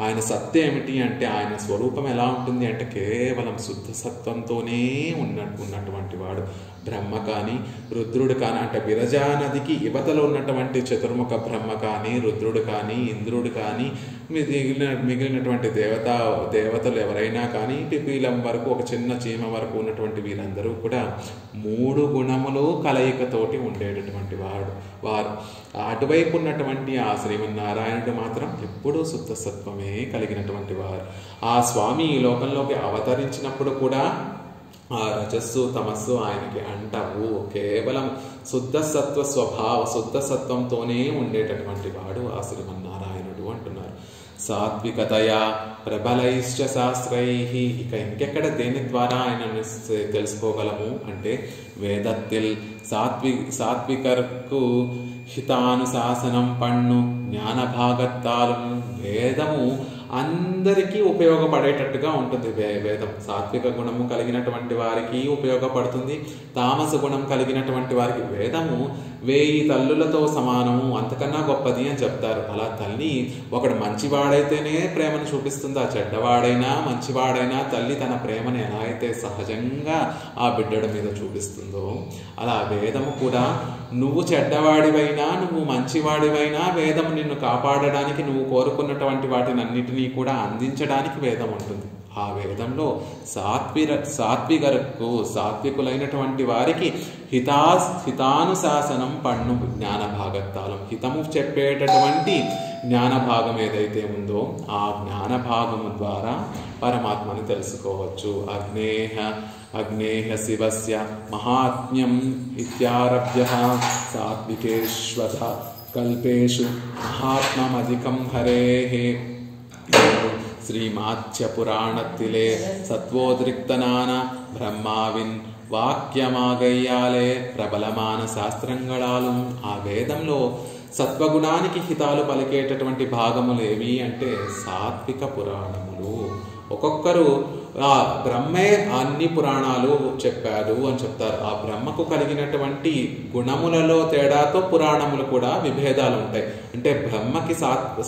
ఆయన సత్త ఏమిటి అంటే, ఆయన స్వరూపం ఎలా ఉంటుంది అంటే కేవలం శుద్ధ సత్వంతోనే ఉన్నటువంటి వాడు. బ్రహ్మ కానీ రుద్రుడు కానీ, అంటే విరజా నదికి యువతలో ఉన్నటువంటి చతుర్ముఖ బ్రహ్మ కానీ, రుద్రుడు కానీ, ఇంద్రుడు కానీ, మిగిలినటువంటి దేవతలు ఎవరైనా కానీ, పిపీలం వరకు, ఒక చిన్న చీమ వరకు ఉన్నటువంటి వీరందరూ కూడా మూడు గుణములు కలయికతోటి ఉండేటటువంటి వారు. అటువైపు ఉన్నటువంటి ఆ శ్రీమన్నారాయణుడు మాత్రం ఎప్పుడూ శుద్ధ సత్వమే కలిగినటువంటి వారు. ఆ స్వామి ఈ లోకంలోకి అవతరించినప్పుడు కూడా ఆ రజస్సు, తమస్సు ఆయనకి అంటవు. కేవలం శుద్ధ సత్వ సత్వంతోనే ఉండేటటువంటి వాడు ఆ శ్రీమన్నారాయణుడు అంటున్నారు. సాత్వికతయా ప్రబలైశ్చ శాస్త్రైః. ఇక ఇంకెక్కడ దేని ద్వారా ఆయన తెలుసుకోగలము అంటే వేదత్తిల్ సాత్వికర్కు హితానుశాసనం పన్ను జ్ఞానభాగత్తాలం. వేదము అందరికీ ఉపయోగపడేటట్టుగా ఉంటుంది. వేదం సాత్విక గుణము కలిగినటువంటి వారికి ఉపయోగపడుతుంది, తామస గుణం కలిగినటువంటి వారికి. వేదము 1000 తల్లులతో సమానము, అంతకన్నా గొప్పది అని చెప్తారు. అలా తల్లి ఒకడు మంచివాడైతేనే ప్రేమను చూపిస్తుంది. ఆ చెడ్డవాడైనా మంచివాడైనా తల్లి తన ప్రేమను ఎలా అయితే సహజంగా ఆ బిడ్డడి మీద చూపిస్తుందో అలా వేదము కూడా నువ్వు చెడ్డవాడివైనా నువ్వు మంచివాడివైనా వేదము నిన్ను కాపాడడానికి, నువ్వు కోరుకున్నటువంటి వాటిని అన్నిటినీ కూడా అందించడానికి వేదం ఉంటుంది. ఆ వేదంలో సాత్వికులైనటువంటి వారికి హితానుశాసనం పన్ను జ్ఞాన భాగత్తాలం. హితము చెప్పేటటువంటి జ్ఞాన భాగం ఏదైతే ఉందో ఆ జ్ఞాన భాగము ద్వారా పరమాత్మను తెలుసుకోవచ్చు. అగ్నేహ శివస్య మహాత్మ్యం ఇత్యారభ్య సాత్వికేష్వథ కల్పేషు మహాత్మమధికం హరేః. శ్రీమాచ్య పురాణత్తిలే సత్వోద్రిక్తనాన బ్రహ్మావిన్ వాక్యమాగయ్యాలే ప్రబలమాన శాస్త్రంగళాలు. ఆ వేదంలో సత్వగుణానికి హితాలు పలికేటటువంటి భాగములు ఏవి అంటే సాత్విక పురాణములు. ఒక్కొక్కరు ఆ బ్రహ్మే అన్ని పురాణాలు చెప్పారు అని చెప్తారు. ఆ బ్రహ్మకు కలిగినటువంటి గుణములలో తేడాతో పురాణములు కూడా విభేదాలు ఉంటాయి. అంటే బ్రహ్మకి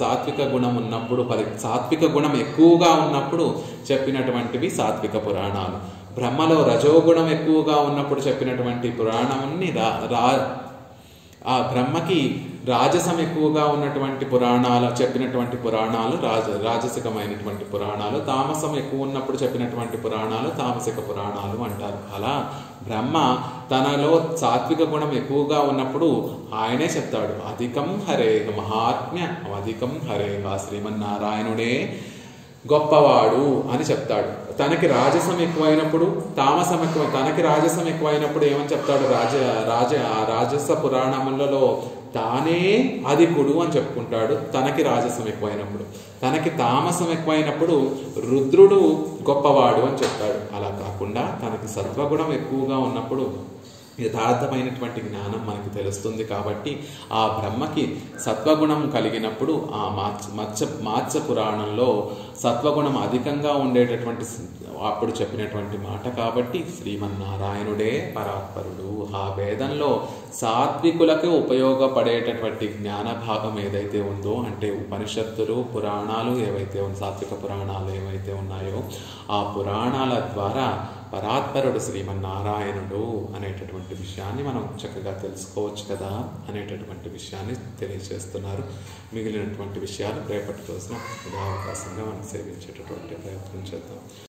సాత్విక గుణం ఉన్నప్పుడు, సాత్విక గుణం ఎక్కువగా ఉన్నప్పుడు చెప్పినటువంటివి సాత్విక పురాణాలు. బ్రహ్మలో రజోగుణం ఎక్కువగా ఉన్నప్పుడు చెప్పినటువంటి పురాణాన్ని ఆ బ్రహ్మకి రాజసం ఎక్కువగా ఉన్నటువంటి పురాణాలు చెప్పినటువంటి పురాణాలు రాజసికమైనటువంటి పురాణాలు, తామసం ఎక్కువ ఉన్నప్పుడు చెప్పినటువంటి పురాణాలు తామసిక పురాణాలు అంటారు. అలా బ్రహ్మ తనలో సాత్విక గుణం ఎక్కువగా ఉన్నప్పుడు ఆయనే చెప్తాడు అధికం హరే మహాత్మ్య అధికం హరే. శ్రీమన్నారాయణుడే గొప్పవాడు అని చెప్తాడు. తనకి రాజసం ఎక్కువైనప్పుడు తామసం ఎక్కువ, తనకి రాజసం ఎక్కువైనప్పుడు ఏమని చెప్తాడు? రాజస పురాణములలో తానే అధికుడు అని చెప్పుకుంటాడు తనకి రాజసం ఎక్కువైనప్పుడు. తనకి తామసం ఎక్కువైనప్పుడు రుద్రుడు గొప్పవాడు అని చెప్తాడు. అలా కాకుండా తనకి సత్వగుణం ఎక్కువగా ఉన్నప్పుడు యథార్థమైనటువంటి జ్ఞానం మనకి తెలుస్తుంది. కాబట్టి ఆ బ్రహ్మకి సత్వగుణం కలిగినప్పుడు ఆ మాత్స్య పురాణంలో సత్వగుణం అధికంగా ఉండేటటువంటి అప్పుడు చెప్పినటువంటి మాట. కాబట్టి శ్రీమన్నారాయణుడే పరాత్పరుడు. ఆ వేదంలో సాత్వికులకు ఉపయోగపడేటటువంటి జ్ఞాన భాగం ఏదైతే ఉందో అంటే ఉపనిషత్తులు పురాణాలు ఏవైతే సాత్విక పురాణాలు ఏవైతే ఉన్నాయో ఆ పురాణాల ద్వారా పరాత్పరుడు శ్రీమన్నారాయణుడు అనేటటువంటి విషయాన్ని మనం చక్కగా తెలుసుకోవచ్చు కదా అనేటటువంటి విషయాన్ని తెలియజేస్తున్నారు. మిగిలినటువంటి విషయాలు రేపటి రోజున అవకాశంగా మనం సేవించేటటువంటి ప్రయత్నం చేద్దాం.